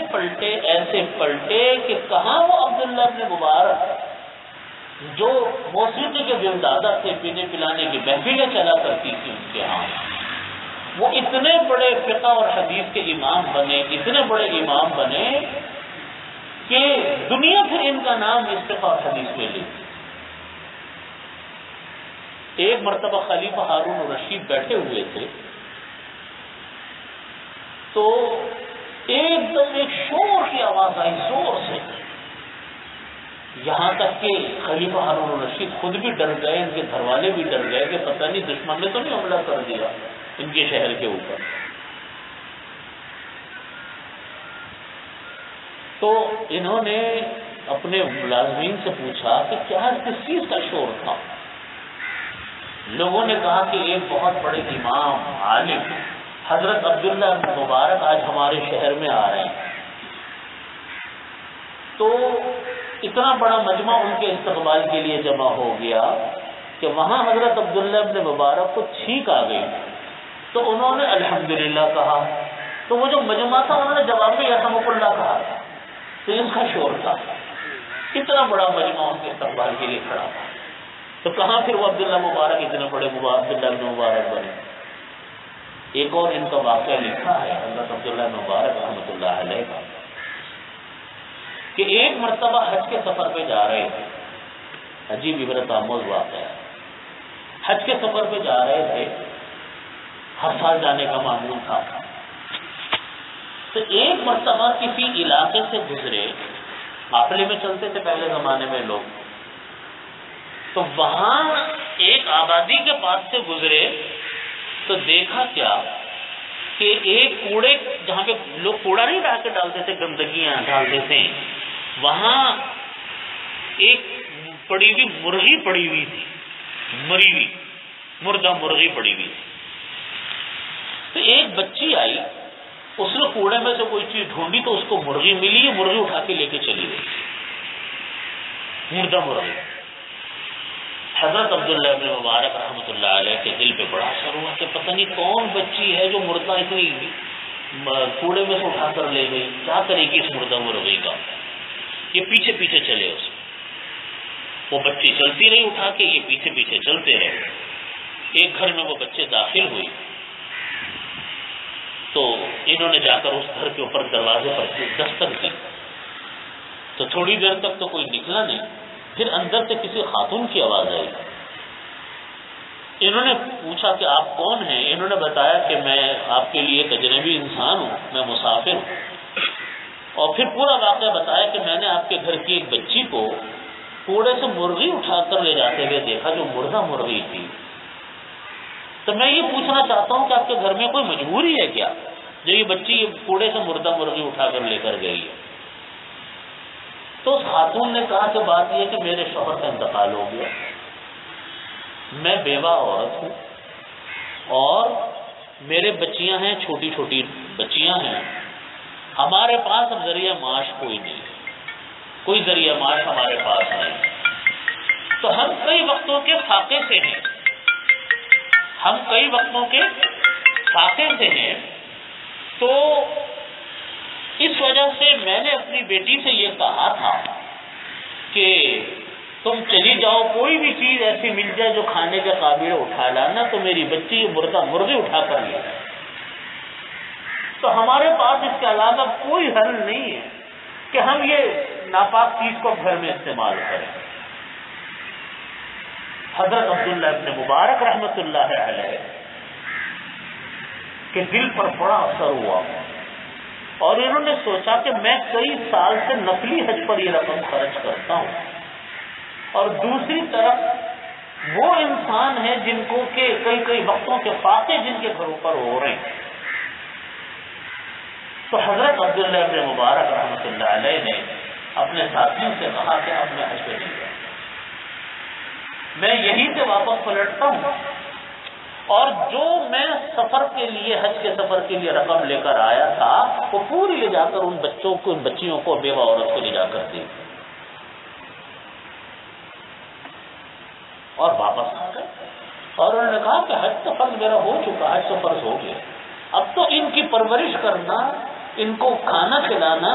S1: پلٹے کہ کہاں وہ عبداللہ بن مبارک جو موسیقی کے دل دادا تھے، پینے پلانے کی محفلیں چلا کرتی تھی ان کے ہاں، وہ اتنے بڑے فقہ اور حدیث کے امام بنے، اتنے بڑے امام بنے کہ دنیا پھر ان کا نام اس فقہ اور حدیث میں لی۔ ایک مرتبہ خلیفہ ہارون الرشید بیٹھے ہوئے تھے تو ایک دم ایک شور کی آواز آئی زور سے، یہاں تک کہ خلیفہ ہارون الرشید خود بھی ڈر گئے، ان کے گھر والے بھی ڈر گئے کہ پتہ نہیں دشمن نے تو نہیں حملہ کر دیا ان کے شہر کے اوپر۔ تو انہوں نے اپنے ملازمین سے پوچھا کہ کیا کس چیز کا شور تھا؟ لوگوں نے کہا کہ ایک بہت بڑے امام عالم حضرت عبداللہ مبارک آج ہمارے شہر میں آ رہے ہیں۔ تو اتنا بڑا مجمع ان کے استقبال کے لیے جمع ہو گیا کہ وہاں حضرت عبداللہ ابن مبارک کو چھینک آ گئی، تو انہوں نے الحمدللہ کہا، تو وہ جو مجمع تھا انہوں نے جواب میں یرحمک اللہ کہا، تو اس کا شور تھا، اتنا بڑا مجمع ان کے استقبال کے لیے کھڑا تھا، تو کہاں پھر وہ عبداللہ مبارک اتنے بڑے عبداللہ ابن مبارک بنے۔ ایک اور ان کا واقعہ لکھا ہے حضرت عبداللہ مبارک رحمۃ اللہ علیہ کا کہ ایک مرتبہ حج کے سفر پہ جا رہے تھے، عجیب عبرت آموز واقعہ ہے، حج کے سفر پہ جا رہے تھے، ہر سال جانے کا معمول تھا، تو ایک مرتبہ کسی علاقے سے گزرے قافلے میں چلتے تھے پہلے زمانے میں لوگ، تو وہاں ایک آبادی کے پاس سے گزرے تو دیکھا کیا کہ ایک کوڑے، جہاں پہ لوگ کوڑا نہیں ڈال کے ڈالتے تھے، گندگیاں ڈالتے تھے، وہاں ایک پڑی ہوئی مرغی پڑی ہوئی تھی، مری ہوئی مردہ مرغی پڑی ہوئی تھی۔ تو ایک بچی آئی، اس نے کوڑے میں سے کوئی چیز ڈھونڈی تو اس کو مرغی ملی، مرغی اٹھا کے لے کے چلی گئی، مردہ مرغی۔ حضرت عبداللہ ابن مبارک رحمۃ اللہ علیہ کے دل پہ بڑا اثر ہوا کہ پتہ نہیں کون بچی ہے جو مردہ اتنی کوڑے میں سے اٹھا کر لے گئی، کیا کرے گی اس مردہ مرغی کا۔ یہ پیچھے پیچھے چلے اس، وہ بچی چلتی رہی اٹھا کے، یہ پیچھے پیچھے چلتے رہے۔ ایک گھر میں وہ بچے داخل ہوئی تو انہوں نے جا کر اس گھر کے اوپر دروازے پر دستک دی، تو تھوڑی دیر تک تو کوئی نکلا نہیں، پھر اندر سے کسی خاتون کی آواز آئی۔ انہوں نے پوچھا کہ آپ کون ہیں؟ انہوں نے بتایا کہ میں آپ کے لیے ایک اجنبی انسان ہوں، میں مسافر ہوں، اور پھر پورا واقعہ بتایا کہ میں نے آپ کے گھر کی ایک بچی کو کوڑے سے مرغی اٹھا کر لے جاتے ہوئے دیکھا جو مردہ مرغی تھی، تو میں یہ پوچھنا چاہتا ہوں کہ آپ کے گھر میں کوئی مجبوری ہے کیا جو یہ بچی کوڑے سے مردہ مرغی اٹھا کر لے کر گئی ہے؟ تو اس خاتون نے کہا کہ بات یہ ہے کہ میرے شوہر کا انتقال ہو گیا، میں بیوہ عورت ہوں، اور میرے بچیاں ہیں، چھوٹی چھوٹی بچیاں ہیں، ہمارے پاس اب ذریعہ معاش کوئی نہیں، کوئی ذریعہ معاش ہمارے پاس نہیں، تو ہم کئی وقتوں کے فاقے سے ہیں، تو اس وجہ سے میں نے اپنی بیٹی سے یہ کہا تھا کہ تم چلی جاؤ، کوئی بھی چیز ایسی مل جائے جو کھانے کے قابل اٹھا لانا، تو میری بچی مردہ مرغی اٹھا کر لے جائے، تو ہمارے پاس اس کے علاوہ کوئی حل نہیں ہے کہ ہم یہ ناپاک چیز کو گھر میں استعمال کریں۔ حضرت عبداللہ ابن مبارک رحمۃ اللہ علیہ کے دل پر بڑا اثر ہوا، اور انہوں نے سوچا کہ میں کئی سال سے نفلی حج پر یہ رقم خرچ کرتا ہوں، اور دوسری طرف وہ انسان ہیں جن کو کہ کئی وقتوں کے فاقے جن کے گھروں پر ہو رہے ہیں۔ تو حضرت عبداللہ ابن مبارک رحمۃ اللہ علیہ نے اپنے ساتھیوں سے کہا کہ اب میں حج پہ نہیں جاؤں، میں یہیں سے واپس پلٹتا ہوں، اور جو میں سفر کے لیے، حج کے سفر کے لیے رقم لے کر آیا تھا وہ پوری لے جا کر ان بچوں کو، ان بچیوں کو، بیوہ عورت کو لے جا کر دی، اور واپس آ گئے۔ اور انہوں نے کہا کہ حج تو فرض میرا ہو چکا، حج تو فرض ہو گیا، اب تو ان کی پرورش کرنا، ان کو کھانا کھلانا،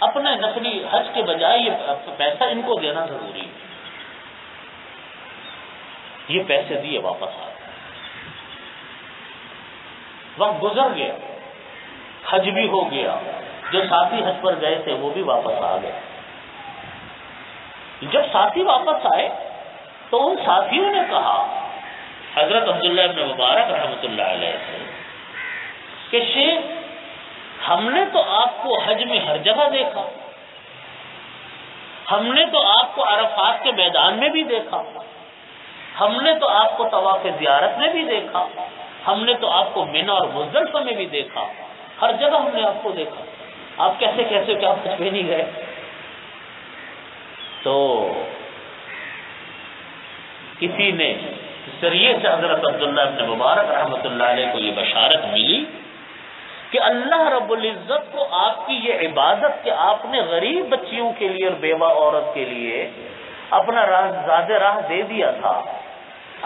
S1: اپنے نفلی حج کے بجائے یہ پیسہ ان کو دینا ضروری ہے۔ یہ پیسے دیے، واپس آ گئے۔ وقت گزر گیا، حج بھی ہو گیا، جو ساتھی حج پر گئے تھے وہ بھی واپس آ گئے۔ جب ساتھی واپس آئے تو ان ساتھیوں نے کہا حضرت عبداللہ ابن مبارک رحمۃ اللہ علیہ سے کہ شیخ، ہم نے تو آپ کو حج میں ہر جگہ دیکھا، ہم نے تو آپ کو عرفات کے میدان میں بھی دیکھا، ہم نے تو آپ کو طواف زیارت میں بھی دیکھا، ہم نے تو آپ کو منی اور مزدلفہ میں بھی دیکھا، ہر جگہ ہم نے آپ کو دیکھا، آپ کیسے کیا حج پہ نہیں گئے؟ تو کسی نے ذریعے سے حضرت عبداللہ ابن مبارک رحمۃ اللہ علیہ کو یہ بشارت ملی کہ اللہ رب العزت کو آپ کی یہ عبادت کہ آپ نے غریب بچیوں کے لیے اور بیوہ عورت کے لیے اپنا زاد راہ دے دیا تھا،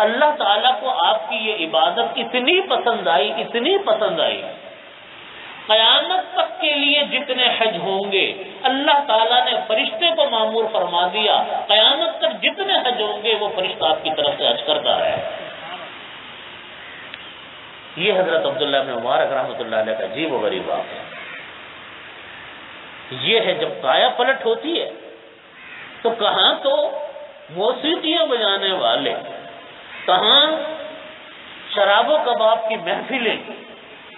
S1: اللہ تعالیٰ کو آپ کی یہ عبادت اتنی پسند آئی، قیامت تک کے لیے جتنے حج ہوں گے اللہ تعالیٰ نے فرشتے کو مامور فرما دیا، قیامت تک جتنے حج ہوں گے وہ فرشتہ آپ کی طرف سے حج کرتا ہے۔ یہ حضرت عبداللہ بن مبارک رحمۃ اللہ علیہ کا عجیب و غریب واقعہ۔ یہ ہے جب کایا پلٹ ہوتی ہے تو کہاں تو موسیقیاں بجانے والے، کہاں شراب و کباب کی محفلیں،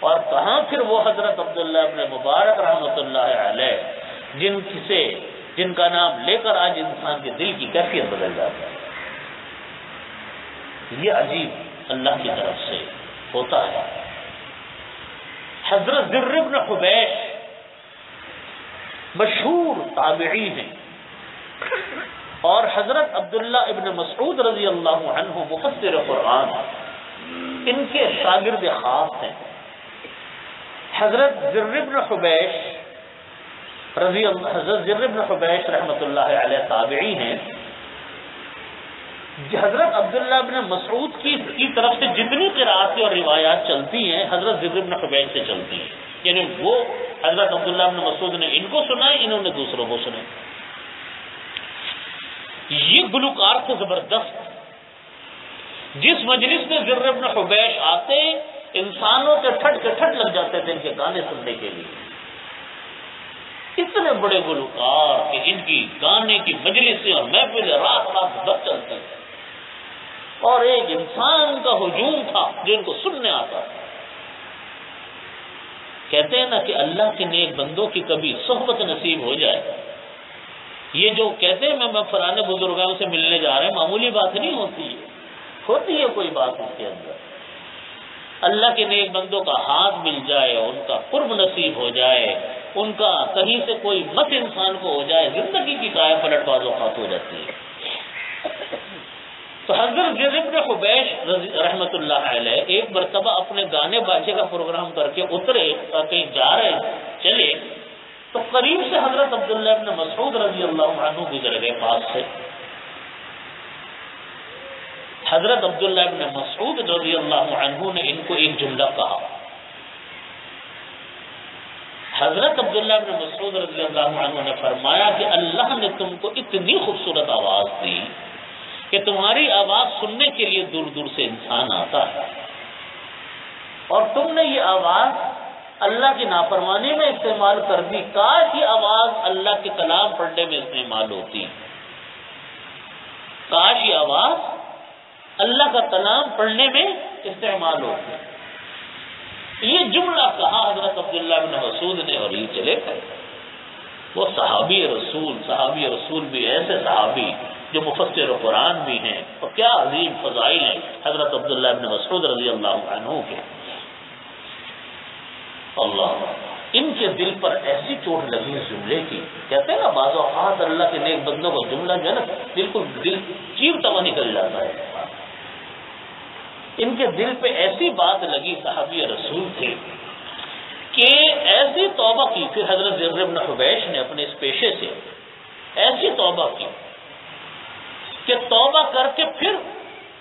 S1: اور کہاں پھر وہ حضرت عبداللہ ابن مبارک رحمۃ اللہ علیہ جن سے جن کا نام لے کر آج انسان کے دل کی کیفیت بدل جاتی ہے. یہ عجیب اللہ کی طرف سے ہوتا ہے. حضرت ذر بن حبیش مشہور تابعی ہیں اور حضرت عبداللہ ابن مسعود رضی اللہ عنہ مفسر قرآن ان کے شاگرد خاص ہیں. حضرت ذر بن حبیش رحمۃ اللہ علیہ تابعی ہیں. حضرت عبداللہ ابن مسعود کی طرف سے جتنی قرأتیں اور روایات چلتی ہیں حضرت ذر بن حبیش سے چلتی ہیں. یعنی وہ حضرت عبداللہ ابن مسعود نے ان کو سنائے، انہوں نے دوسروں کو سنائے. یہ گلوکار تھے زبردست. جس مجلس میں ذر بن حبیش آتے انسانوں کے ٹھٹ لگ جاتے تھے ان کے گانے سننے کے لیے. اتنے بڑے گلوکار کہ ان کی گانے کی مجلسیں اور محفلیں رات بھر چلتی ہیں. اور ایک انسان کا ہجوم تھا جو ان کو سننے آتا تھا. کہتے ہیں نا کہ اللہ کے نیک بندوں کی کبھی صحبت نصیب ہو جائے. یہ جو کہتے ہیں میں فلانے بزرگوں سے ملنے جا رہے ہیں، معمولی بات نہیں ہوتی ہے، ہوتی ہے کوئی بات اس کے اندر. اللہ کے نیک بندوں کا ہاتھ مل جائے، ان کا قرب نصیب ہو جائے، ان کا کہیں سے کوئی مت انسان کو ہو جائے، زندگی کی کایا پلٹ بعض اوقات ہو جاتی ہے. تو حضرت ذر بن حبیش رحمۃ اللہ علیہ ایک مرتبہ اپنے گانے باجے کا پروگرام کر کے اترے اور کہیں جا رہے چلے تو قریب سے حضرت عبداللہ ابن مسعود رضی اللہ عنہ گزر گئے پاس سے. حضرت عبداللہ ابن مسعود رضی اللہ عنہ نے ان کو ایک جملہ کہا. حضرت عبداللہ ابن مسعود رضی اللہ عنہ نے فرمایا کہ اللہ نے تم کو اتنی خوبصورت آواز دی کہ تمہاری آواز سننے کے لیے دور دور سے انسان آتا ہے، اور تم نے یہ آواز اللہ کی نافرمانی میں استعمال کر دی. کاش یہ آواز اللہ کے کلام پڑھنے میں استعمال ہوتی، کاش یہ آواز اللہ کا کلام پڑھنے میں استعمال ہوتی. یہ جملہ کہا حضرت عبداللہ بن مسعود نے اور یہ چلے گئے. وہ صحابی رسول بھی ایسے صحابی جو مفسر قرآن بھی ہیں، اور کیا عظیم فضائل ہیں حضرت عبداللہ بن مسعود رضی اللہ عنہ کے. اللہ ان کے دل پر ایسی چوٹ لگی اس جملے کی. کہتے ہیں نا بعض اوقات اللہ کے نیک بندوں کا جملہ جو ہے نا بالکل دل چیرتا ہوا نکل جاتا ہے. ان کے دل پہ ایسی بات لگی، صحابی رسول تھے، کہ ایسی توبہ کی. پھر حضرت ذر بن حبیش نے اپنے اس پیشے سے ایسی توبہ کی کہ توبہ کر کے پھر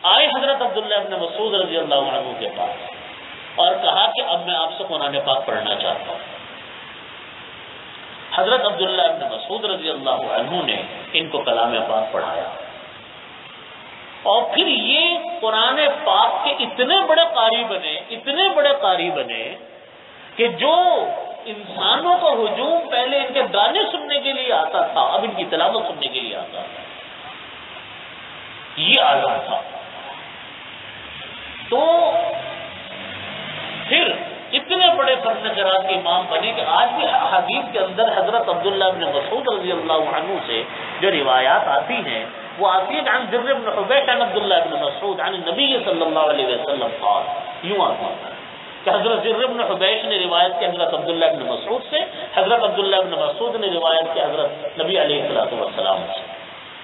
S1: آئے حضرت عبداللہ بن مسعود رضی اللہ عنہ کے پاس اور کہا کہ اب میں آپ سے قرآن پاک پڑھنا چاہتا ہوں. حضرت عبداللہ بن مسعود رضی اللہ عنہ نے ان کو کلام پاک پڑھایا، اور پھر یہ قرآن پاک کے اتنے بڑے قاری بنے کہ جو انسانوں کا ہجوم پہلے ان کے گانے سننے کے لیے آتا تھا اب ان کی تلاوت سننے کے لیے آتا تھا. یہ عالم تھا. تو پھر اتنے بڑے فرزند کے امام بنے کہ آج بھی حدیث کے اندر حضرت عبداللہ بن مسعود رضی اللہ عنہ سے جو روایات آتی ہیں وہ آتی ہے عن ذر بن حبیش عن عبداللہ بن مسعود عن النبی صلی اللہ علیہ وسلم قال. یوں آتی ہے کہ حضرت ذر بن حبیش نے روایت کی حضرت عبداللہ بن مسعود سے، حضرت عبداللہ بن مسعود نے روایت کی حضرت نبی علیہ السلام سے.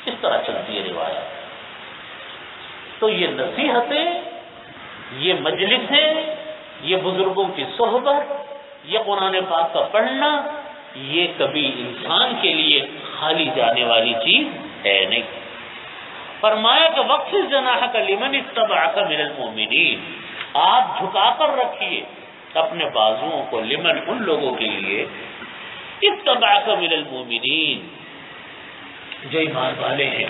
S1: اس طرح چلتی ہے روایت. تو یہ نصیحتیں، یہ مجلسیں، یہ بزرگوں کی صحبت، یہ قرآن پاک کا پڑھنا، یہ کبھی انسان کے لیے خالی جانے والی چیز ہے نہیں. فرمایا کہ وقت جناحک لمن اتبعک من المؤمنین، آپ جھکا کر رکھیے اپنے بازوؤں کو لمن ان لوگوں کے لیے اتبعک من المؤمنین جو ایمان والے ہیں،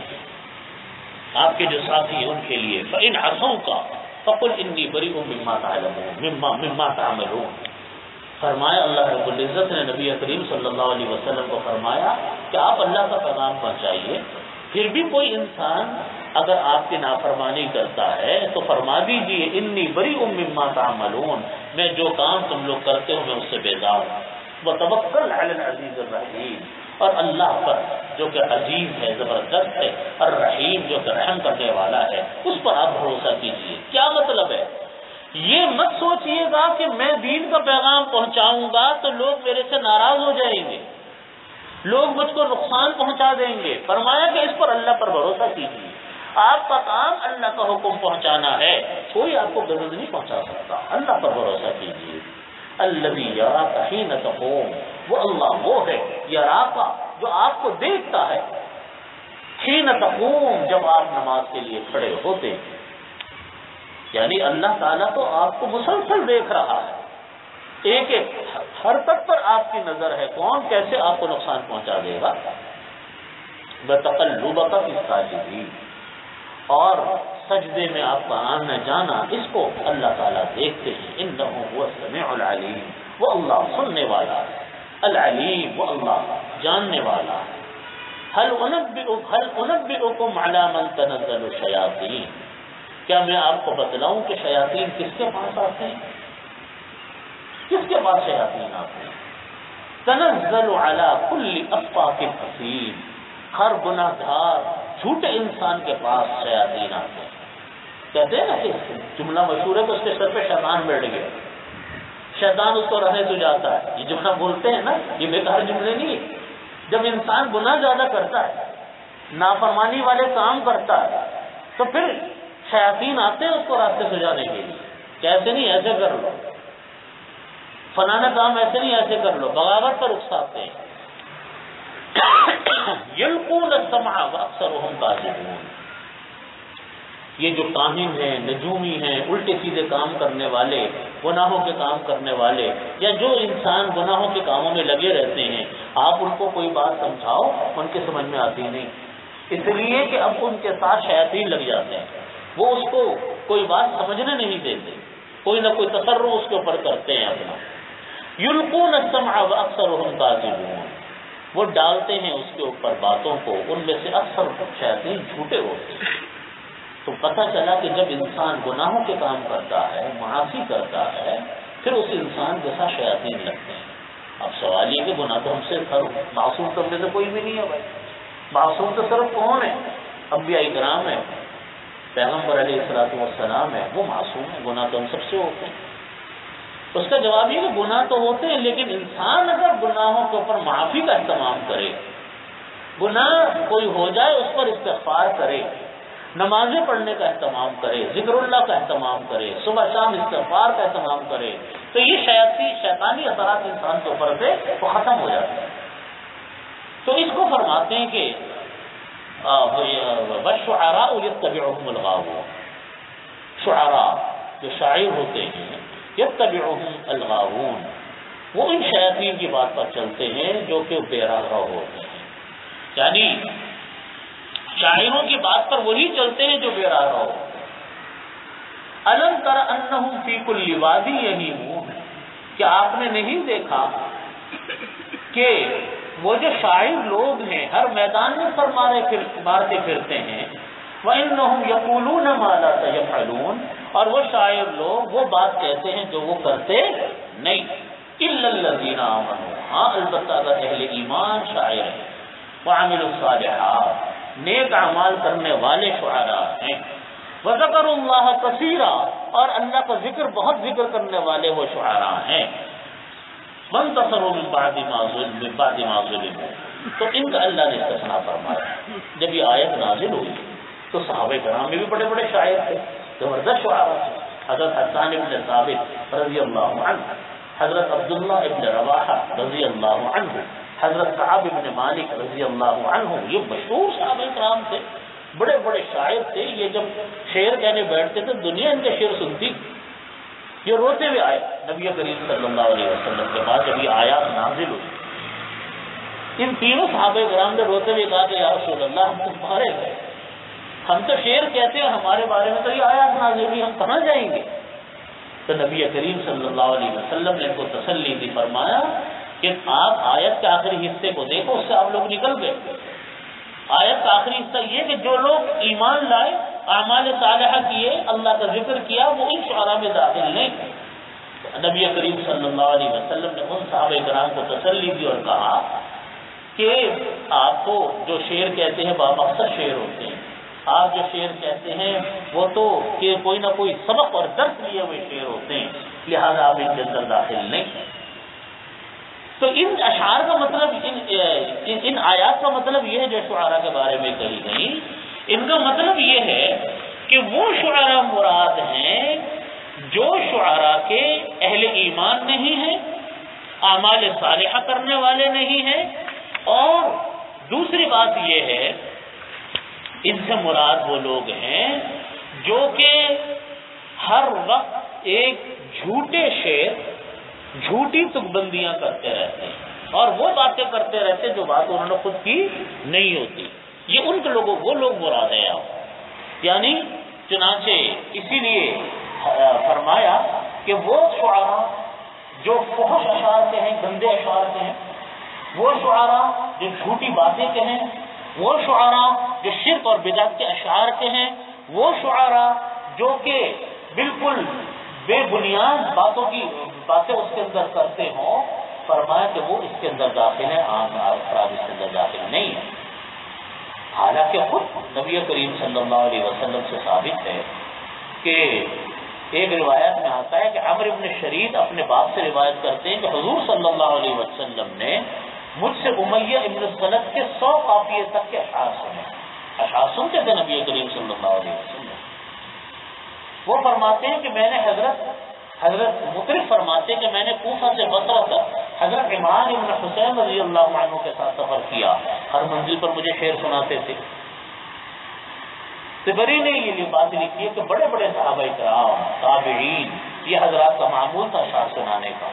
S1: آپ کے جو ساتھی ہیں ان کے لیے. فإن عصوک فقل انی بریء مما تعلمون مما تعملون. فرمایا اللہ رب العزت نے نبی کریم صلی اللہ علیہ وسلم کو فرمایا کہ آپ اللہ کا پیغام پہنچائیے، پھر بھی کوئی انسان اگر آپ کی نافرمانی کرتا ہے تو فرما دیجیے انی بریء مما تعملون، میں جو کام تم لوگ کرتے ہو میں اس سے بیزار ہوں. وتوکل علی العزیز الرحیم، اور اللہ پر جو کہ عزیز ہے، زبردست ہے، الرحیم جو کہ رحم کرنے والا ہے، اس پر آپ بھروسہ کیجیے۔ کیا مطلب ہے؟ یہ مت سوچئے گا کہ میں دین کا پیغام پہنچاؤں گا تو لوگ میرے سے ناراض ہو جائیں گے، لوگ مجھ کو نقصان پہنچا دیں گے۔ فرمایا کہ اس پر اللہ پر بھروسہ کیجیے، آپ کا کام اللہ کا حکم پہنچانا ہے، کوئی آپ کو غرض نہیں پہنچا سکتا، اللہ پر بھروسہ کیجیے۔ الذی یراک حین تقوم، وہ اللہ وہ ہے یراک جو آپ کو دیکھتا ہے، حین تقوم جب آپ نماز کے لیے کھڑے ہوتے، یعنی اللہ تعالیٰ تو آپ کو مسلسل دیکھ رہا ہے، ایک ایک حرکت پر آپ کی نظر ہے، کون کیسے آپ کو نقصان پہنچا دے گا۔ بتقلبک فی الساجدین، اور سجدے میں آپ کا آنا جانا، اس کو اللہ تعالیٰ دیکھتے ہیں۔ انہ هو السمیع العلیم، وہ اللہ سننے والا ہے، العلیم وہ اللہ جاننے والا ہے۔ هل انبئکم علی من تنزل الشیاطین، کیا میں آپ کو بتلاؤں کہ شیاطین کس کے پاس آتے ہیں؟ کس کے پاس شیاطین آتے ہیں؟ تنزل علی کل افاک اثیم، ہر گناہ گار جھوٹے انسان کے پاس شیاطین آتے ہیں۔ کہتے ہیں نا کہ جملہ مشہور ہے تو اس کے سر پہ شیطان بیٹھ گیا، شیطان اس کو رہنے تو جاتا ہے، یہ جملہ بولتے ہیں نا، یہ بیکار جملے نہیں ہے۔ جب انسان گناہ زیادہ کرتا ہے، نافرمانی والے کام کرتا ہے، تو پھر شیاطین آتے ہیں اس کو راستے سجانے کے لیے، کیسے نہیں ایسے کر لو، فلانا کام ایسے نہیں ایسے کر لو، بغاوت پر اکساتے ہیں۔ یلقون السمع واکثرهم کاذبون، یہ جو کاہن ہیں، نجومی ہیں، الٹے سیدھے کام کرنے والے، گناہوں کے کام کرنے والے، یا جو انسان گناہوں کے کاموں میں لگے رہتے ہیں، آپ ان کو کوئی بات سمجھاؤ ان کے سمجھ میں آتی نہیں، اس لیے کہ اب ان کے ساتھ شیاطین لگ جاتے ہیں، وہ اس کو کوئی بات سمجھنے نہیں دیتے، کوئی نہ کوئی تصرف اس کے اوپر کرتے ہیں اپنا۔ یلقون السمع واکثرهم کاذبون، وہ ڈالتے ہیں اس کے اوپر باتوں کو، ان میں سے اکثر شیاطین جھوٹے ہوتے ہیں۔ تو پتہ چلا کہ جب انسان گناہوں کے کام کرتا ہے، معاصی کرتا ہے، پھر اس انسان جیسا شیاطین لگتے ہیں۔ اب سوال یہ کہ گناہ تو ہم سے معصوم کرنے سے کوئی بھی نہیں ہے بھائی، معصوم تو صرف کون ہے؟ انبیاء کرام ہے، پیغمبر علیہ الصلوۃ والسلام ہے، وہ معصوم ہے، گناہ تو ہم سب سے ہوتے ہیں۔ اس کا جواب یہ کہ گناہ تو ہوتے ہیں، لیکن انسان اگر گناہوں کے اوپر معافی کا اہتمام کرے، گناہ کوئی ہو جائے اس پر استغفار کرے، نمازیں پڑھنے کا اہتمام کرے، ذکر اللہ کا اہتمام کرے، صبح شام استغفار کا اہتمام کرے، تو یہ شیطانی اثرات انسان کے اوپر سے وہ ختم ہو جاتے ہیں۔ تو اس کو فرماتے ہیں کہ وَالشُّعَرَاءُ يَتَّبِعُهُمُ الْغَاوُونَ، شعراء جو شاعر ہوتے ہیں، يَتَّبِعُهُمُ الْغَاوُونَ، وہ ان شیاطین کی بات پر چلتے ہیں جو کہ بے راہ ہوتے ہیں، یعنی شاعروں کی بات پر وہی چلتے ہیں جو بے راہ ہو۔ أَلَمْ تَرَ أَنَّهُمْ فِي كُلِّ وَادٍ يَهِيمُونَ، کیا آپ نے نہیں دیکھا کہ وہ جو شاعر لوگ ہیں ہر میدان میں سر مارتے پھرتے ہیں، وَإِنَّهُمْ يَقُولُونَ مَا لَا يَفْعَلُونَ، اور وہ شاعر لوگ وہ بات کہتے ہیں جو وہ کرتے نہیں، إِلَّا الَّذِينَ آمَنُوا، ہاں البتہ اگر اہل ایمان شاعر ہیں، وَعَمِلُوا الصَّالِحَاتِ، نیک اعمال کرنے والے شعراء ہیں، وَذَكَرُوا اللَّهَ كَثِيرًا، اور اللہ کا ذکر بہت ذکر کرنے والے وہ شعراء ہیں، وَانتَصَرُوا مِن بَعْدِ مَا ظُلِمُوا، تو ان کا اللہ نے استثناء فرمایا۔ جب یہ آیت نازل ہوئی تو صحابہ کرام میں بھی بڑے بڑے شاعر تھے، زبردست شعراء تھے، حضرت حسان ابن ثابت رضی اللہ عنہ، حضرت عبداللہ ابن رواحہ رضی اللہ عنہ، حضرت کعب ابن مالک رضی اللہ عنہ، یہ مشہور صحابہ کرام تھے، بڑے بڑے شاعر تھے۔ یہ جب شعر کہنے بیٹھتے تھے دنیا ان کے شعر سنتی، یہ روتے ہوئے آئے نبی کریم صلی اللہ علیہ وسلم کے بعد جب یہ آیات نازل ہوئی، ان تینوں صحابہ کرام نے روتے ہوئے کہا کہ یا رسول اللہ ہم تو مارے گئے، ہم تو شعر کہتے ہیں ہمارے بارے میں تو یہ آیات نازل ہوئی، ہم کہاں جائیں گے؟ تو نبی کریم صلی اللہ علیہ وسلم نے ان کو تسلی دی، فرمایا کہ آپ آیت کے آخری حصے کو دیکھو، اس سے آپ لوگ نکل گئے۔ آیت کا آخری حصہ یہ کہ جو لوگ ایمان لائے، اعمال صالحہ کیے، اللہ کا ذکر کیا، وہ ان شعراء میں داخل نہیں۔ نبی کریم صلی اللہ علیہ وسلم نے ان صحابہ کرام کو تسلی دی اور کہا کہ کہ آپ کو جو شعر کہتے ہیں بامقصد شعر ہوتے ہیں، آپ جو شعر کہتے ہیں وہ تو کہ کوئی نہ کوئی سبق اور درس لیے ہوئے شعر ہوتے ہیں، لہذا آپ ان کے اندر داخل نہیں۔ تو ان اشعار کا مطلب ان آیات کا مطلب یہ ہے جو شعراء کے بارے میں کہی گئی، ان کا مطلب یہ ہے کہ وہ شعراء مراد ہیں جو شعراء کے اہل ایمان نہیں ہیں، اعمال صالحہ کرنے والے نہیں ہیں، اور دوسری بات یہ ہے ان سے مراد وہ لوگ ہیں جو کہ ہر وقت ایک جھوٹے شعر، جھوٹی تکبندیاں کرتے رہتے ہیں اور وہ باتیں کرتے رہتے ہیں جو بات انہوں نے خود کی نہیں ہوتی۔ یہ ان کے لوگوں وہ لوگ مراد ہیں آپ، یعنی چنانچہ اسی لیے فرمایا کہ وہ شعراء جو فحش اشعار کے ہیں، گندے اشعار کے ہیں، وہ شعراء جو جھوٹی باتیں کے ہیں، وہ شعراء جو شرک اور بدعت کے اشعار کے ہیں، وہ شعراء جو کہ بالکل بے بنیاد باتیں اس کے اندر کرتے ہوں، فرمایا کہ وہ اس کے اندر داخل ہیں، عام افراد اس کے اندر داخل نہیں ہیں۔ حالانکہ خود نبی کریم صلی اللہ علیہ وسلم سے ثابت ہے کہ ایک روایت میں آتا ہے کہ عمرو بن شرید اپنے باپ سے روایت کرتے ہیں کہ حضور صلی اللہ علیہ وسلم نے مجھ سے امیہ ابن الصلت کے 100 قافیے تک کے اشعار سنے۔ اشعار سنتے تھے نبی کریم صلی اللہ علیہ وسلم۔ وہ فرماتے ہیں کہ میں نے حضرت مطرف فرماتے کہ میں نے کوفہ سے بصرہ تک حضرت عمران ابن حسین رضی اللہ عنہ کے ساتھ سفر کیا، ہر منزل پر مجھے شعر سناتے تھے۔ طبری نے یہ بات لکھی ہے کہ بڑے بڑے صحابہ کرام، تابعین، یہ حضرات کا معمول تھا اشعار سنانے کا۔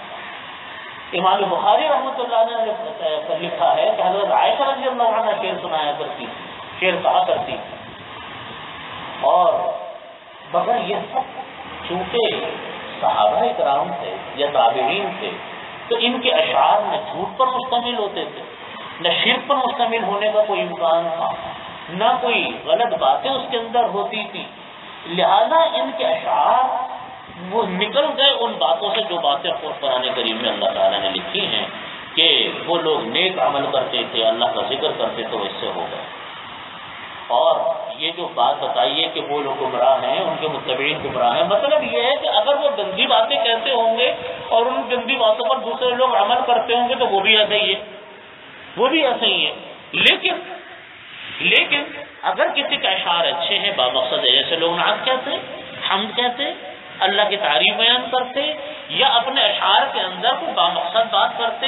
S1: امام بخاری رحمۃ اللہ نے لکھا ہے کہ حضرت عائشہ رضی اللہ عنہ شعر سنایا کرتی تھی، شعر کہا کرتی تھی، اور مگر یہ سب چونکہ صحابہ کرام تھے یا تابعین تھے تو ان کے اشعار نہ جھوٹ پر مشتمل ہوتے تھے، نہ شرک پر مشتمل ہونے کا کوئی امکان تھا، نہ کوئی غلط باتیں اس کے اندر ہوتی تھی، لہذا ان کے اشعار وہ نکل گئے ان باتوں سے جو باتیں قرآن کریم میں اللہ تعالیٰ نے لکھی ہیں کہ وہ لوگ نیک عمل کرتے تھے، اللہ کا ذکر کرتے تو اس سے ہو گئے۔ اور یہ جو بات بتائیے کہ وہ لوگ گمراہ ہیں، ان کے متبعین گمراہ ہیں، مطلب یہ ہے کہ اگر وہ گندی باتیں کہتے ہوں گے اور ان گندی باتوں پر دوسرے لوگ عمل کرتے ہوں گے تو وہ بھی ایسا ہی ہے، وہ بھی ایسا ہی ہے۔ لیکن اگر کسی کا اشعار اچھے ہیں، بامقصد ہے، جیسے لوگ نعت کہتے، حمد کہتے، اللہ کی تعریف بیان کرتے، یا اپنے اشعار کے اندر کوئی بامقصد بات کرتے،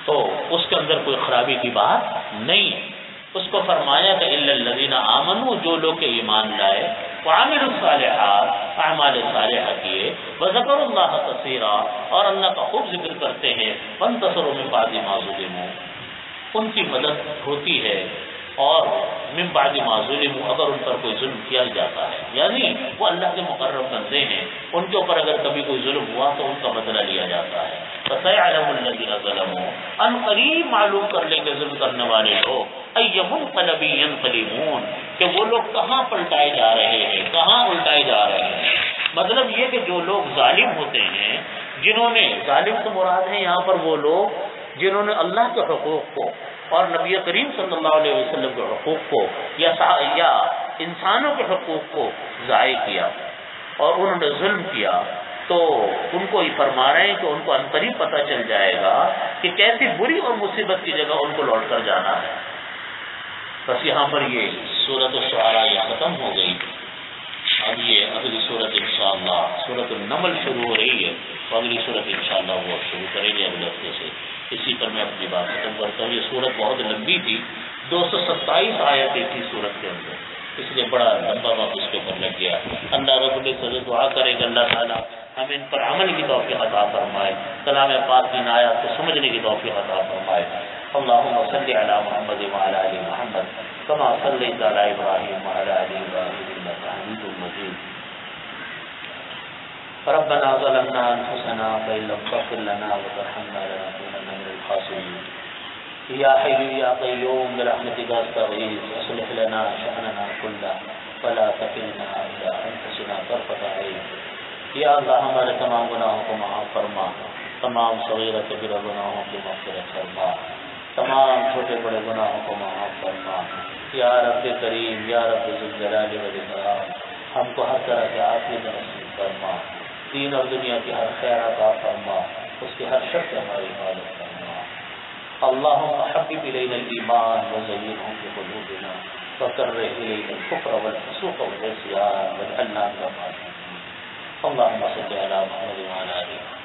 S1: تو اس کے اندر کوئی خرابی کی بات نہیں ہے۔ اس کو فرمایا کہ الا الذین آمنوا، جو لوگ کے ایمان لائے، وعملوا الصالحات، اعمال صالحہ کیے، وذکروا اللہ کثیرا، اور اللہ کا خوب ذکر کرتے ہیں، وانتصروا من بعد ما ظلموا، ان کی مدد ہوتی ہے، اور من بعد ما ظلموا، اگر ان پر کوئی ظلم کیا جاتا ہے، یعنی وہ اللہ کے مقرب بندے ہیں، ان کے اوپر اگر کبھی کوئی ظلم ہوا تو ان کا بدلہ لیا جاتا ہے۔ فسيعلم الذين ظلموا، ان قریب معلوم کر لیں گے ظلم کرنے والے لوگ، أي منقلب ينقلبون، کہ وہ لوگ کہاں پلٹائے جا رہے ہیں، کہاں الٹائے جا رہے ہیں۔ مطلب یہ کہ جو لوگ ظالم ہوتے ہیں، جنہوں نے، ظالم سے مراد ہے یہاں پر وہ لوگ جنہوں نے اللہ کے حقوق کو اور نبی کریم صلی اللہ علیہ وسلم کے حقوق کو یا انسانوں کے حقوق کو ضائع کیا اور انہوں نے ظلم کیا، تو ان کو یہ فرما رہے ہیں کہ ان کو عنقریب پتہ چل جائے گا کہ کیسی بری اور مصیبت کی جگہ ان کو لوٹ کر جانا ہے۔ بس یہاں پر یہ سورۃ الشعراء یہ ختم ہو گئی۔ اب یہ اگلی سورت انشاءاللہ سورۃ النمل شروع ہو رہی ہے، تو اگلی سورت انشاءاللہ وہ شروع کریں گے اگلے ہفتے سے۔ اسی پر میں اپنی بات ختم کرتا ہوں۔ یہ سورت بہت لمبی تھی، 227 آیتیں تھی سورت کے اندر، اس لیے بڑا لمبا وقت اس کے اوپر لگ گیا۔ اللہ رب العزت دعا کرے کہ اللہ تعالیٰ ہمیں ان پر عمل کی توفیق عطا فرمائے، کلام پاک کی آیات کو سمجھنے کی توفیق عطا فرمائے۔ اللهم صل على محمد وعلى آل محمد كما صليت على إبراهيم وعلى آل إبراهيم إنك حميد مجيد۔ ربنا ظلمنا أنفسنا فإن لم تغفر لنا وترحمنا لنكونن من الخاسرين۔ يا حي يا قيوم برحمتك أستغيث، أصلح لنا شأننا كله ولا تكلنا إلى أنفسنا طرفة عين۔ یا اللہ ہمارے تمام گناہوں کو معاف فرما، تمام صغیرہ کبیرہ گناہوں کی مغفرت فرما۔ تمام چھوٹے بڑے گناہوں کو معاف فرما۔ یا رب کریم، یا رب ذوالجلال والاکرام، ہم کو ہر طرح کے عافیت نصیب فرما، دین اور دنیا کی ہر خیر عطا فرما، اس کی ہر شر سے ہماری حفاظت فرما۔ اللهم حبب إلينا الإيمان وزينه في قلوبنا وكره إلينا الكفر والفسوق والعصيان واجعلنا من الراشدين۔ اللهم صل على محمد وعلى آله